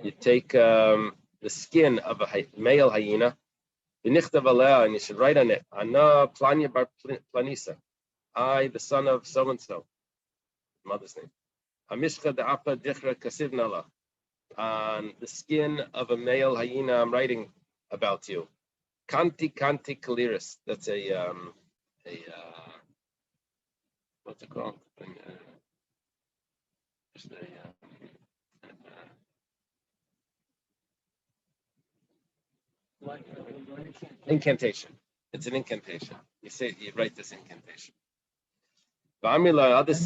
You take the skin of a male hyena, and you should write on it, Ana Planya Bar Planisa. I, the son of so and so, mother's name. Amishcha de Apa Dichra Kasivnala. On the skin of a male hyena, I'm writing about you. Kanti Kaliris. That's a what's it called? Just incantation. It's an incantation. You write this incantation. Others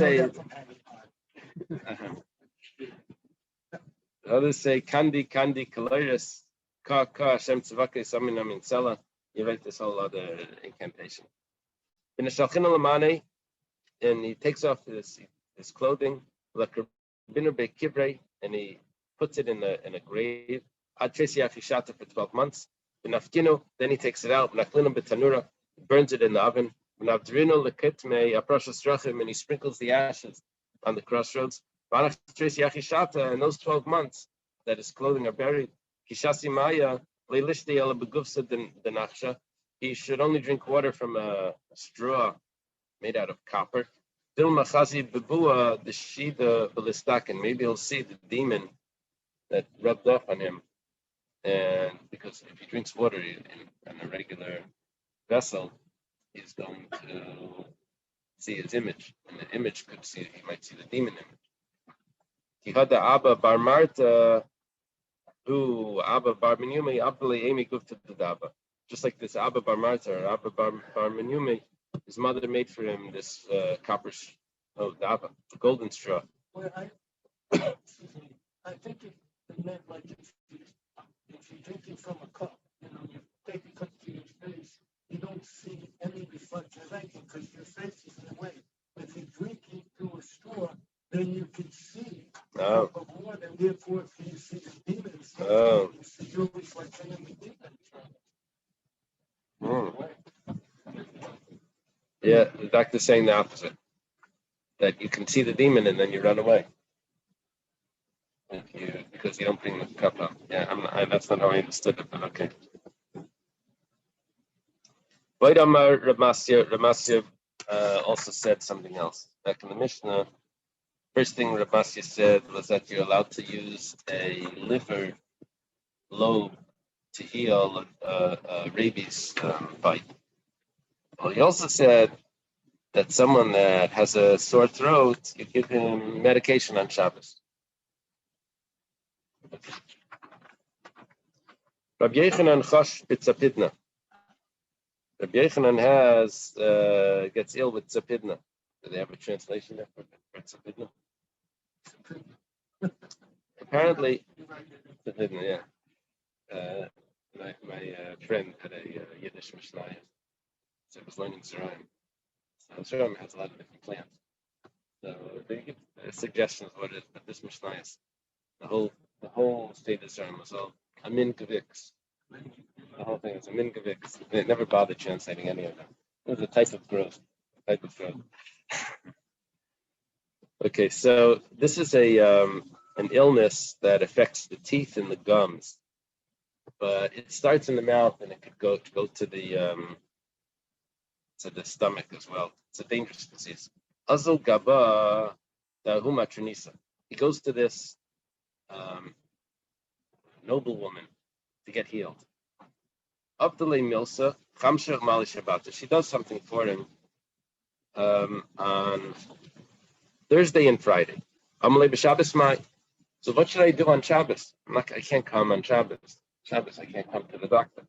say Kandi Kaliris Ka Hashem Tzavake Samina Minsela. You write this whole other incantation. In the Shalchin Lamane, and he takes off his clothing, like a and he puts it in a grave. Ad Shata for 12 months. Then he takes it out, burns it in the oven. And he sprinkles the ashes on the crossroads. And those 12 months that his clothing are buried, he should only drink water from a straw made out of copper. And maybe he'll see the demon that rubbed off on him. And because if he drinks water in a regular vessel, he's going to see his image, and the image he might see the demon image. Kihada Abba Bar Marta, who Abba Bar Menyume, Abdali Amy Gupta Daba. Just like this Abba Bar Marta or Abba Bar Menyume, his mother made for him this copper daba, the golden straw. Well, I think it meant like if you're drinking from a cup, you take a cup to your face, you don't see any reflection of anything because your face is in the way. But if you're drinking through a straw, then you can see of water, and therefore if you see the demons, you see your reflection in the demons. Yeah, the doctor's saying the opposite. That you can see the demon and then you run away. Because you don't bring the cup up. Yeah, that's not how I understood it, but okay. Vaidamar Ramasya also said something else. Back in the Mishnah, first thing Ramasya said was that you're allowed to use a liver lobe to heal a rabies bite. Well, he also said that someone that has a sore throat, you give him medication on Shabbos. Rabbi Yechanan Chosh B'Tzapidna. Rabbi Yechanan gets ill with Tzapidna. Do they have a translation there for Tzapidna? Apparently, Tzapidna, yeah. My friend had a Yiddish Mishnah, so I was learning Zerayim. So Zerayim has a lot of different plants. So they give suggestions of what it is, but this Mishnah is the whole state of Zerayim was all Amin Gavix. The whole thing is Amin Gavix. They never bothered translating any of them. It was a type of growth. Okay, so this is an illness that affects the teeth and the gums, but it starts in the mouth and it could go to the stomach as well. It's a dangerous disease. Azul Gaba Dahuma Trinisa. He goes to this noble woman to get healed. Abdullah Milsa, Chamshir Mali Shabbat. She does something for him on Thursday and Friday. Amalei b'Shabbos Mai. So what should I do on Shabbos? I can't come on Shabbos. I can't come to the doctor.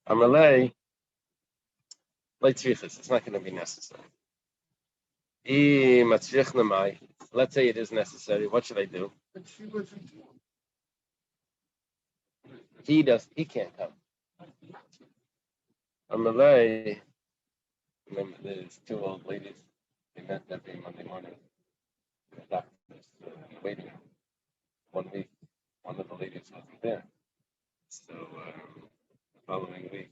Amalei, it's not going to be necessary. Let's say it is necessary. What should I do? But she wasn't. He can't come. Amalei, remember there's two old ladies. They met every Monday morning. The doctor's waiting room. 1 week, one of the ladies wasn't there. So the following week,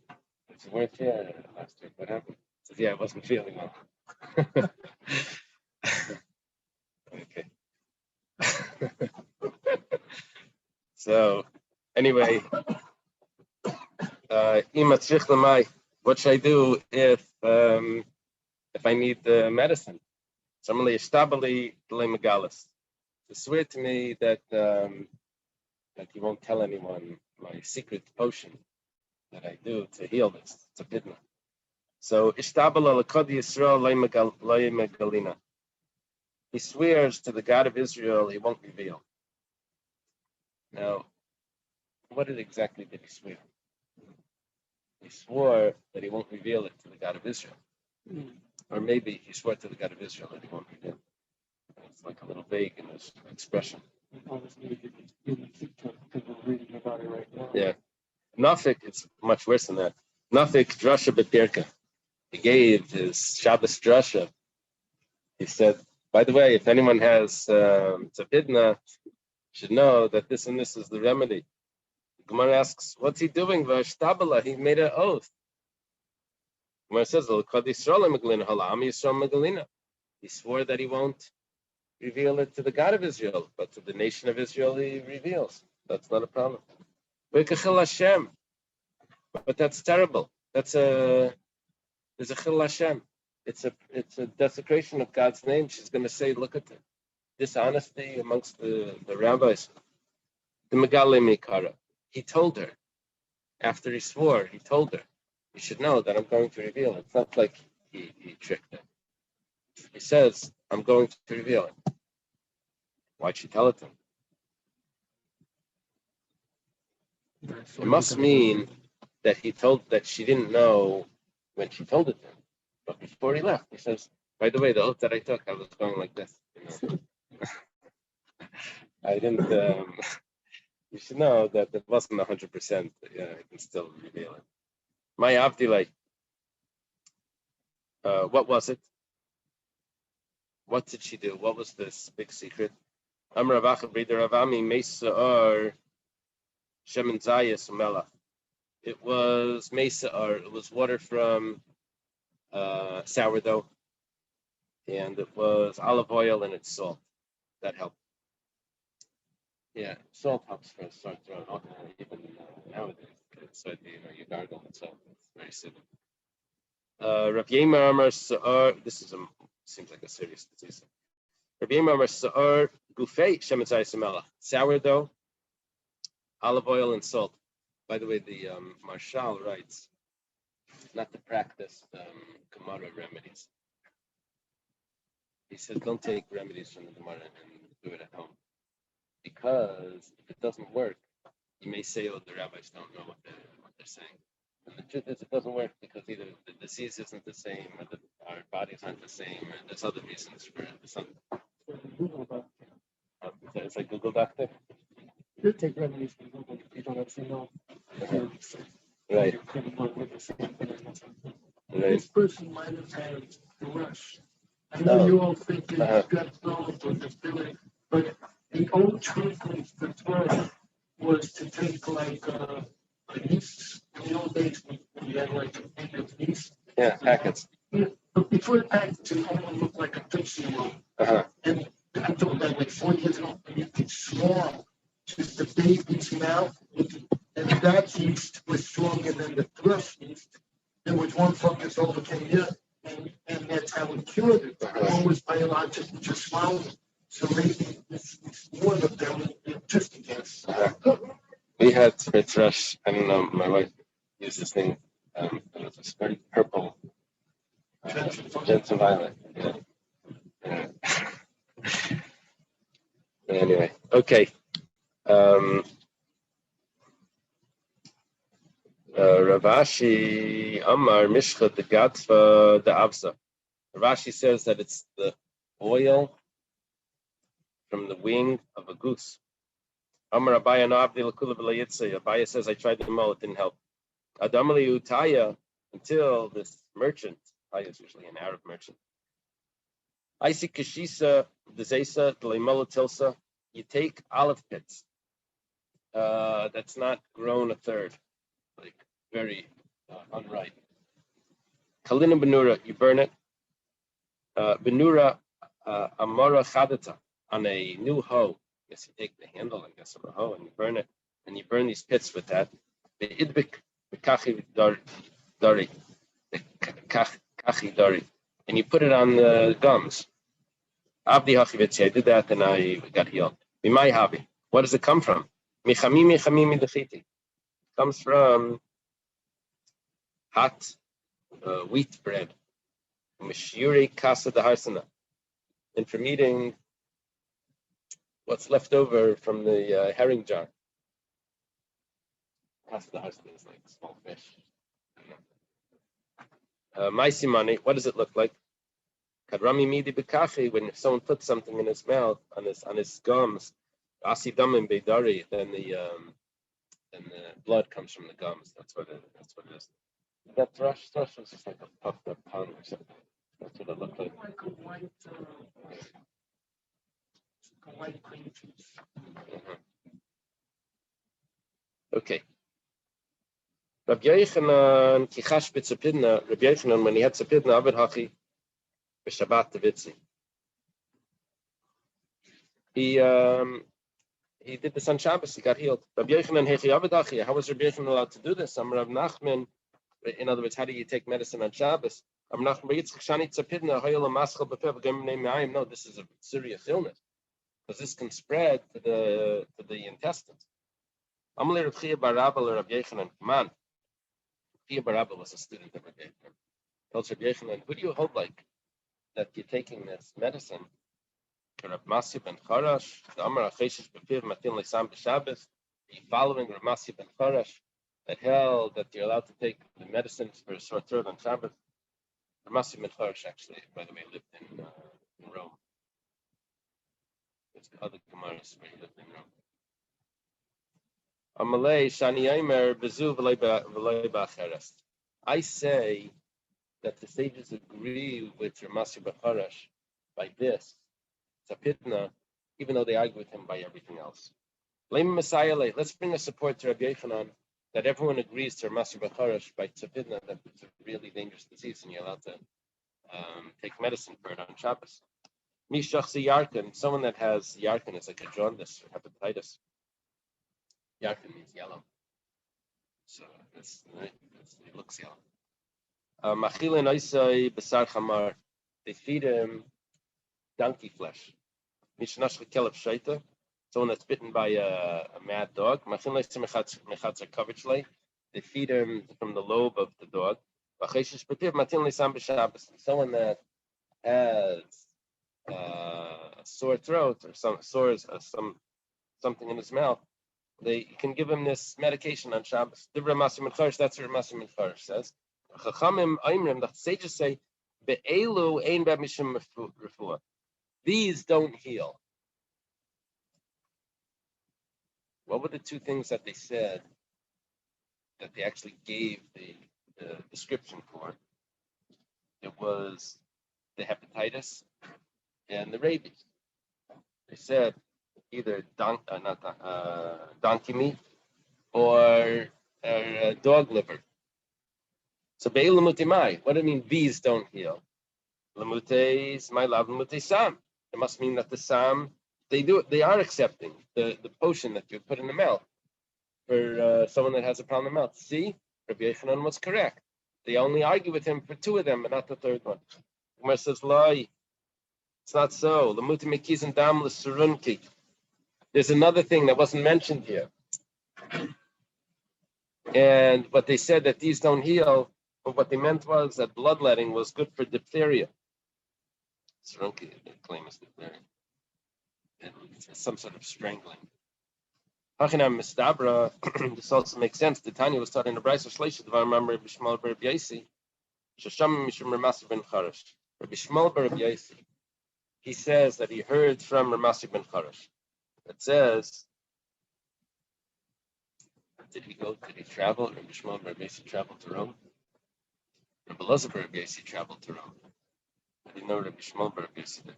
she weren't here last week. What happened? I said, yeah, I wasn't feeling well. Okay. So anyway, what should I do if I need medicine? Somebody estably megalis. To swear to me that you won't tell anyone my secret potion that I do to heal this. It's a bidna. So ishtabala lakadi Yisrael loy megalina. He swears to the God of Israel he won't reveal. Now, what exactly did he swear? He swore that he won't reveal it to the God of Israel. Or maybe he swore to the God of Israel that he won't reveal it. It's like a little vague in his expression. Yeah. Nafik, it's much worse than that. Nafik drasha b'pirka. He gave his Shabbos drasha. He said, by the way, if anyone has tzapidna, should know that this and this is the remedy. Gemara asks, what's he doing? V'ashtabala, he made an oath. Gemara says, he swore that he won't reveal it to the God of Israel, but to the nation of Israel he reveals. That's not a problem. But that's terrible. There's a chil Hashem. It's a desecration of God's name. She's going to say, look at the dishonesty amongst the rabbis. The Megale Mikara. He told her, after he swore, he told her, you should know that I'm going to reveal it. It's not like he tricked her. He says, I'm going to reveal it. Why'd she tell it to him? It must mean that she didn't know when she told it to him. But before he left, he says, by the way, the oath that I took, I was going like this. I didn't, you should know that it wasn't 100%. Yeah, I can still reveal it. My Avdilai, what was it? What did she do? What was this big secret? Amar Ravacha Breder Ravami Meisa'ar Shemen Zayas Melach. It was Meisa'ar. It was water from sourdough, and it was olive oil and it's salt. That helped. Yeah, salt helps for a sore throat. Even nowadays, so you gargle with salt. It's very simple. Rav Yema Amar Sa'ar. This seems like a serious disease. Rav Yema Amar Sa'ar Gufei Shemen Zayas Melach. Sourdough, olive oil, and salt. By the way, the Marshal writes not to practice Gemara remedies. He says don't take remedies from the Gemara and do it at home. Because if it doesn't work, you may say, oh, the rabbis don't know what they're saying. And the truth is it doesn't work because either the disease isn't the same, or our bodies aren't the same, or there's other reasons for it. It's like Google Doctor? You take remedies from Google. You don't actually know. Right. This person might have had the rush. I know you all think it's got problems with the feeling, but the old treatment for throat was to take like yeast. In the old days, when you had like a thing of yeast. Yeah, packets. Yeah, but before the packets, it almost looked like a Tootsie Roll. And I'm talking about like 4 years ago, and you could swallow just the baby's mouth, and that yeast was stronger than the thrush yeast. There was one fungus overcame the other, and that's how it cured it. One was biological, just swallowed it. So maybe it's one of them, just a guess. We had Mitrash, I don't know, my wife used this thing, it was this very purple, gentle violet. Yeah. Yeah. Anyway, okay. Ravashi Amar Mishcha the Gatva the Avsa. Ravashi says that it's the oil from the wing of a goose. Amar Abaya no Abdi Lakula V'Layitze. Abaya says I tried them all, it didn't help. Adamali Utaya, until this merchant, Utaya is usually an Arab merchant. Isi Kashisa the Zesa the Leimola Tilsa. You take olive pits. That's not grown a third, like very unripe. Kalina Benura, you burn it. Benura Amara Chadata, on a new hoe. Yes, you take the handle, I guess, of a hoe and you burn it, and you burn these pits with that. The idbik kachi dari, kachi dari, and you put it on the gums. Abdi hachivitzi, I did that and I got healed. My hobby. What does it come from? Michamimi dechiti. Comes from hot wheat bread. Mishuri kasa daharsana. And from eating what's left over from the herring jar. Kasa daharsana is like small fish. Maisimani, what does it look like? Kadrami midi bekachi, when someone puts something in his mouth, on his gums, asidamim beidari, then the blood comes from the gums. That's what it is. That thrush was just like a puffed up tongue or something. That's what it looked like. Like a white cream cheese. Okay. Rabbi Yochanan kichash b'tzapidna. Rabbi Yochanan, when he had tzapidna, abed hachi b'shabbat tevitzi. He did this on Shabbos. He got healed. Rabbi Yochanan hechi abed hachi. How was Rabbi Yochanan allowed to do this? Rav Nachman. In other words, how do you take medicine on Shabbos? No, this is a serious illness because this can spread to the intestines. Amalei Rav Chia bar Rabba or Rav Yochanan. Come on, Chia bar Rabba was a student of Rav Yochanan. Tells Rav Yochanan, who do you hold like that you're taking this medicine? Rav Masya ben Charash, the Amar Acheshish bepiv matin leisam b'Shabbos. Are you following Rav Masya ben Charash that held that you're allowed to take the medicines for a sore throat on Shabbos? Rav Masya ben Charash actually, by the way, lived in Rome. There's other Gemaras where he lived in Rome. I say that the sages agree with Rav Masya ben Charash by this, Zapitna, even though they argue with him by everything else. Let's bring a support to Rabbi Yochanan that everyone agrees to Rav Masya ben Charash by Zapitna that it's a really dangerous disease and you're allowed to take medicine for it on Shabbos. Mishachsi Yarkin, someone that has Yarkin is like a jaundice or hepatitis. Yarkin means yellow. So it looks yellow. Machilin Oisai Basar Chamar, they feed him donkey flesh. Mishnashcha Kelef Shaita, someone that's bitten by a mad dog. Machilin Oisai Mechatzer Kavichlei, they feed him from the lobe of the dog. Someone that has a sore throat or something in his mouth, they can give him this medication on Shabbos. That's what Rav Masya ben Charash says. Chachamim Aimrim, the sages say, Be'elu ein b'mishum refuah. These don't heal. What were the two things that they said that they actually gave the description for? It was the hepatitis and the rabies. They said either donkey meat or dog liver. So be'el lamutimai, what do you mean these don't heal? Lamutes, my love, lamute sam. It must mean that the sam, they are accepting the potion that you put in the mouth for someone that has a problem in the mouth. See, Rabbi Yochanan was correct. They only argue with him for two of them, but not the third one. Gemara says, lie. It's not so. Lamuti mekizin dam l'surunki. There's another thing that wasn't mentioned here. And what they said that these don't heal, but what they meant was that bloodletting was good for diphtheria. Surunki, they claim is diphtheria. It's some sort of strangling. Hachinam mistabra. This also makes sense. The Tanya was taught in the Brisa Shleisha Dvar Mamre Bishmal Ber B'Yaisi. Shasham Mishum Ramasi ben Charash. Rabbi Shmuel Ber B'Yaisi. He says that he heard from Ramasi ben Charash. It says, did he travel? Rabbi Shmuel Ber B'Yaisi traveled to Rome. Rabbi Elazar Ber B'Yaisi traveled to Rome. I didn't know Rabbi Shmuel Ber B'Yaisi did.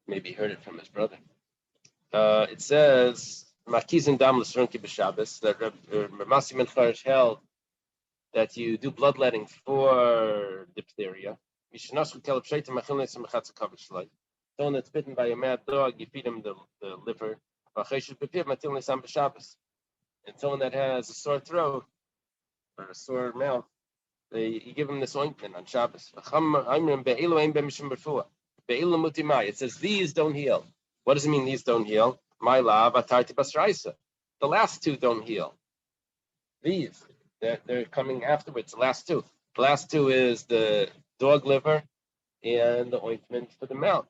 Maybe he heard it from his brother. It says, Makizin Dam L'Srunki B'Shabbos, that Ramasi ben Charash held that you do bloodletting for diphtheria. Someone that's bitten by a mad dog, you feed him the liver. And someone that has a sore throat or a sore mouth, you give him this ointment on Shabbos. It says these don't heal. What does it mean these don't heal? The last two don't heal. These, they're coming afterwards. The last two. The last two is the dog liver and the ointment for the mouth,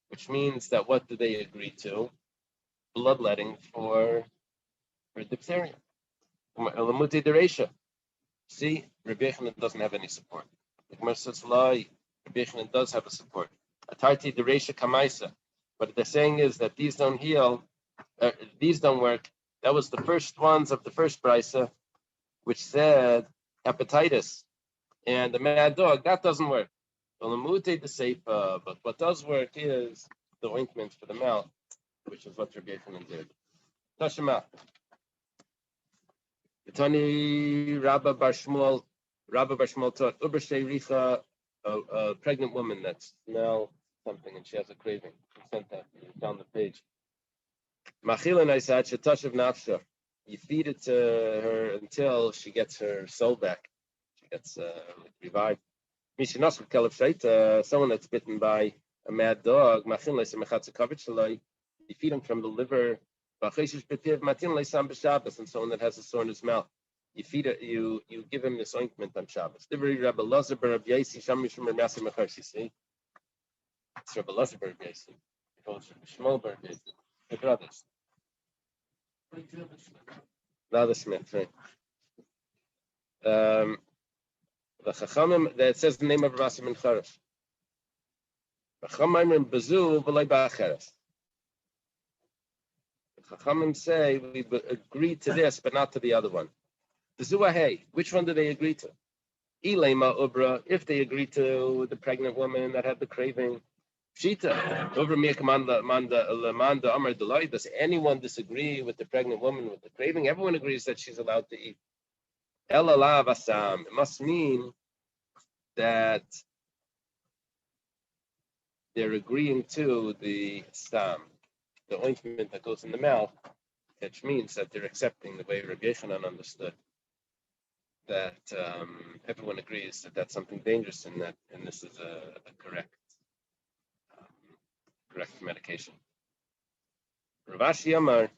which means that what do they agree to? Bloodletting for diphtheria. See, Rabbi Yochanan doesn't have any support. The Gemara says, Rabbi Yochanan does have a support. Atarti dereisha kamaisa. What they're saying is that these don't heal, these don't work. That was the first ones of the first brisa, which said hepatitis and the mad dog. That doesn't work. But what does work is the ointment for the mouth, which is what Rabbi Yochanan did. Tashema. Rabba Bar Shmuel taught Uber Sheiricha, a pregnant woman that smells something and she has a craving. He sent that down the page. Machilin Aisat Shetashav Nafsha. You feed it to her until she gets her soul back. She gets revived. Someone that's bitten by a mad dog, you feed him from the liver, and someone that has a sore in his mouth. You feed it, you give him this ointment on Shabbos. See? It's Rabbi Elazar Ber B'Yaisi. He calls Rabbi Shmuel Ber B'Yaisi. The brothers. The other Smith, right? The Chachamim, that says the name of Ramasi ben Charash. The Chachamim bezu v'loi ba'acheres. The Chachamim say we agree to this, but not to the other one. Bezu hey, which one do they agree to? Ilema ubra, if they agree to the pregnant woman that had the craving. Pshita, over manda amar delay. Does anyone disagree with the pregnant woman with the craving? Everyone agrees that she's allowed to eat. Elalav asam. It must mean that they're agreeing to the sam, the ointment that goes in the mouth, which means that they're accepting the way Rabbi Yochanan understood. That everyone agrees that that's something dangerous and this is a correct medication. Ravashi Amar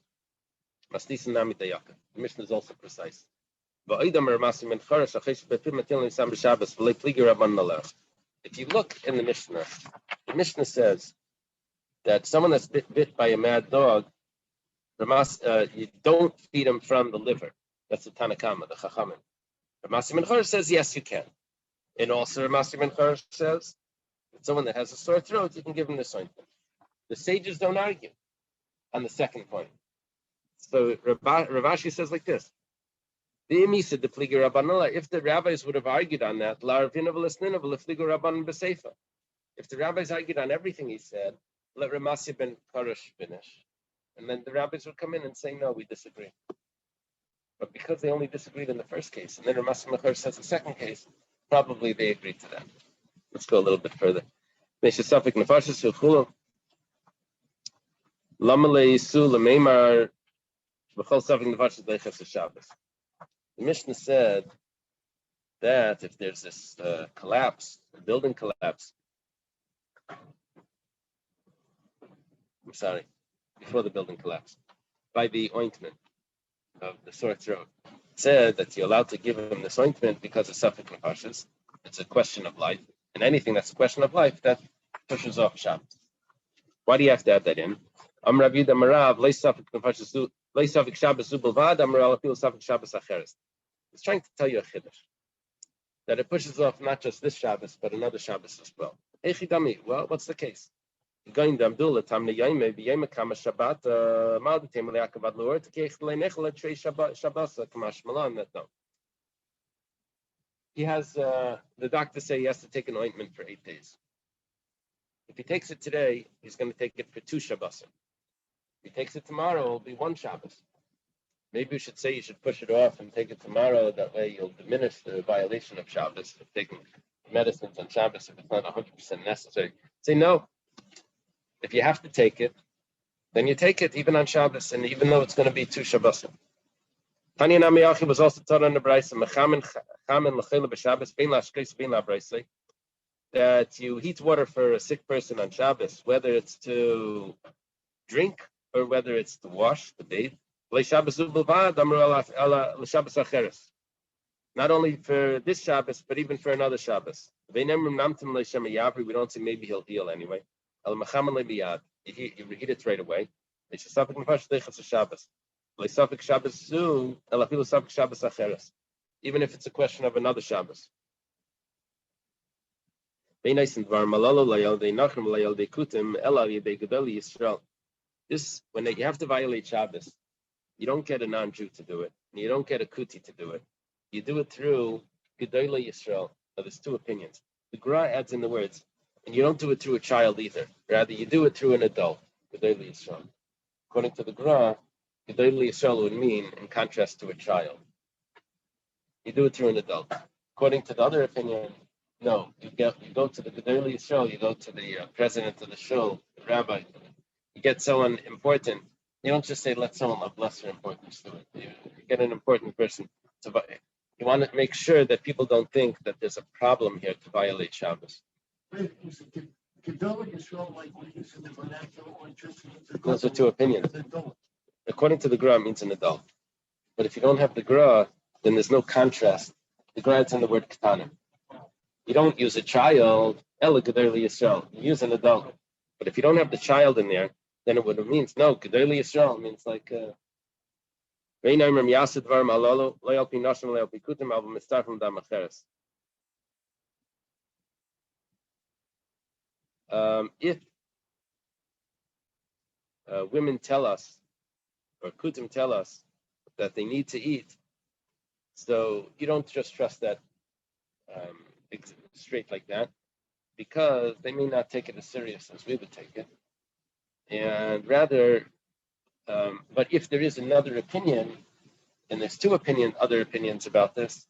Mastis Nami Dayaka. The Mishnah is also precise. If you look in the Mishnah says that someone that's bit by a mad dog, you don't feed him from the liver. That's the Tanakama, the Chachamim. Ramasi ben Charash says yes, you can. And also Ramasi ben Charash says that someone that has a sore throat, you can give him this ointment. The sages don't argue on the second point. So Ravashi says like this. If the rabbis would have argued on that, if the rabbis argued on everything he said, let Ramasi ben Charash finish. And then the rabbis would come in and say, no, we disagree. But because they only disagreed in the first case, and then Ramasi ben Charash says the second case, probably they agreed to that. Let's go a little bit further. The Mishnah said that if there's this collapse, building collapse, I'm sorry, before the building collapsed, by the ointment of the sore throat, said that you're allowed to give him this ointment because of suffix nefashos. It's a question of life, and anything that's a question of life that pushes off Shabbos. Why do you have to add that in? Amar Rabbi Yehuda Marav leis suffix nefashos leis suffix Shabbos ubelvad Amar al afil suffix Shabbos acheres. It's trying to tell you a chiddush that it pushes off not just this Shabbos but another Shabbos as well. Echidami. Well, what's the case? Going to Abdullah Tamne Yomi B'Yema Kama Shabbat Maldi Temle Akavad Lord to Kech Lenechel Trei Shabbos Kamash Malan. That no. He has the doctor say he has to take an ointment for 8 days. If he takes it today, he's going to take it for 2 Shabbos. If he takes it tomorrow, it'll be 1 Shabbos. Maybe we should say you should push it off and take it tomorrow. That way you'll diminish the violation of Shabbos of taking medicines on Shabbos if it's not 100% necessary. Say no. If you have to take it, then you take it even on Shabbos, and even though it's going to be 2 Shabbos. Tanya Namiyachi was also taught on the Brisa, that you heat water for a sick person on Shabbos, whether it's to drink or whether it's to wash, to bathe. Not only for this Shabbos, but even for another Shabbos. We don't say maybe he'll heal anyway. You read it right away. Even if it's a question of another Shabbos. This, when you have to violate Shabbos, you don't get a non-Jew to do it, and you don't get a Kuti to do it. You do it through Gedolei Yisrael. Now, there's 2 opinions. The Gra adds in the words, and you don't do it through a child either. Rather, you do it through an adult, Gedolei Yisrael. According to the Gra, Gedolei Yisrael would mean in contrast to a child. You do it through an adult. According to the other opinion, no, you go to the Gedolei Yisrael, you go to the president of the shul, the rabbi, you get someone important. You don't just say, let someone of lesser importance do it. You get an important person. You want to make sure that people don't think that there's a problem here to violate Shabbos. Those are 2 opinions. According to the Gra, it means an adult. But if you don't have the Gra, then there's no contrast. The Gra is in the word Ketana. You don't use a child, Ela Gedolei Yisrael. You use an adult. But if you don't have the child in there, then it would have means no. Gedolei Yisrael means like. If women tell us, or Kutim tell us, that they need to eat, so you don't just trust that straight like that, because they may not take it as serious as we would take it, and rather. But if there is another opinion, and there's 2 other opinions about this,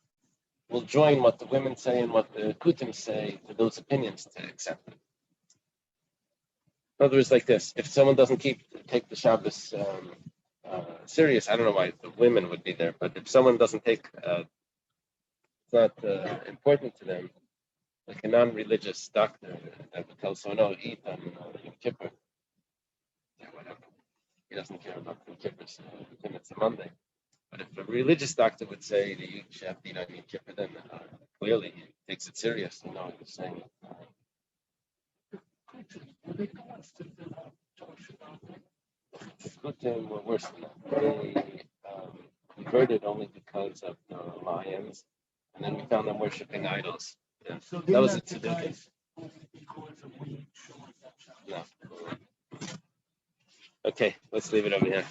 we'll join what the women say and what the Kutim say to those opinions to accept it. In other words, like this: if someone doesn't take the Shabbos serious, I don't know why the women would be there, but if someone doesn't take, it's not important to them, like a non-religious doctor that would tell someone, "No, eat on Yom Kippur." Yeah, whatever. He doesn't care about Yom Kippur, it's a Monday. But if a religious doctor would say that you should have to eat on Yom Kippur, then clearly he takes it serious. You know what he's saying. The Kutim were worse than that. They converted only because of the lions, and then we found them worshiping idols. Yeah. So that was a tzedukah. No. Okay, let's leave it over here.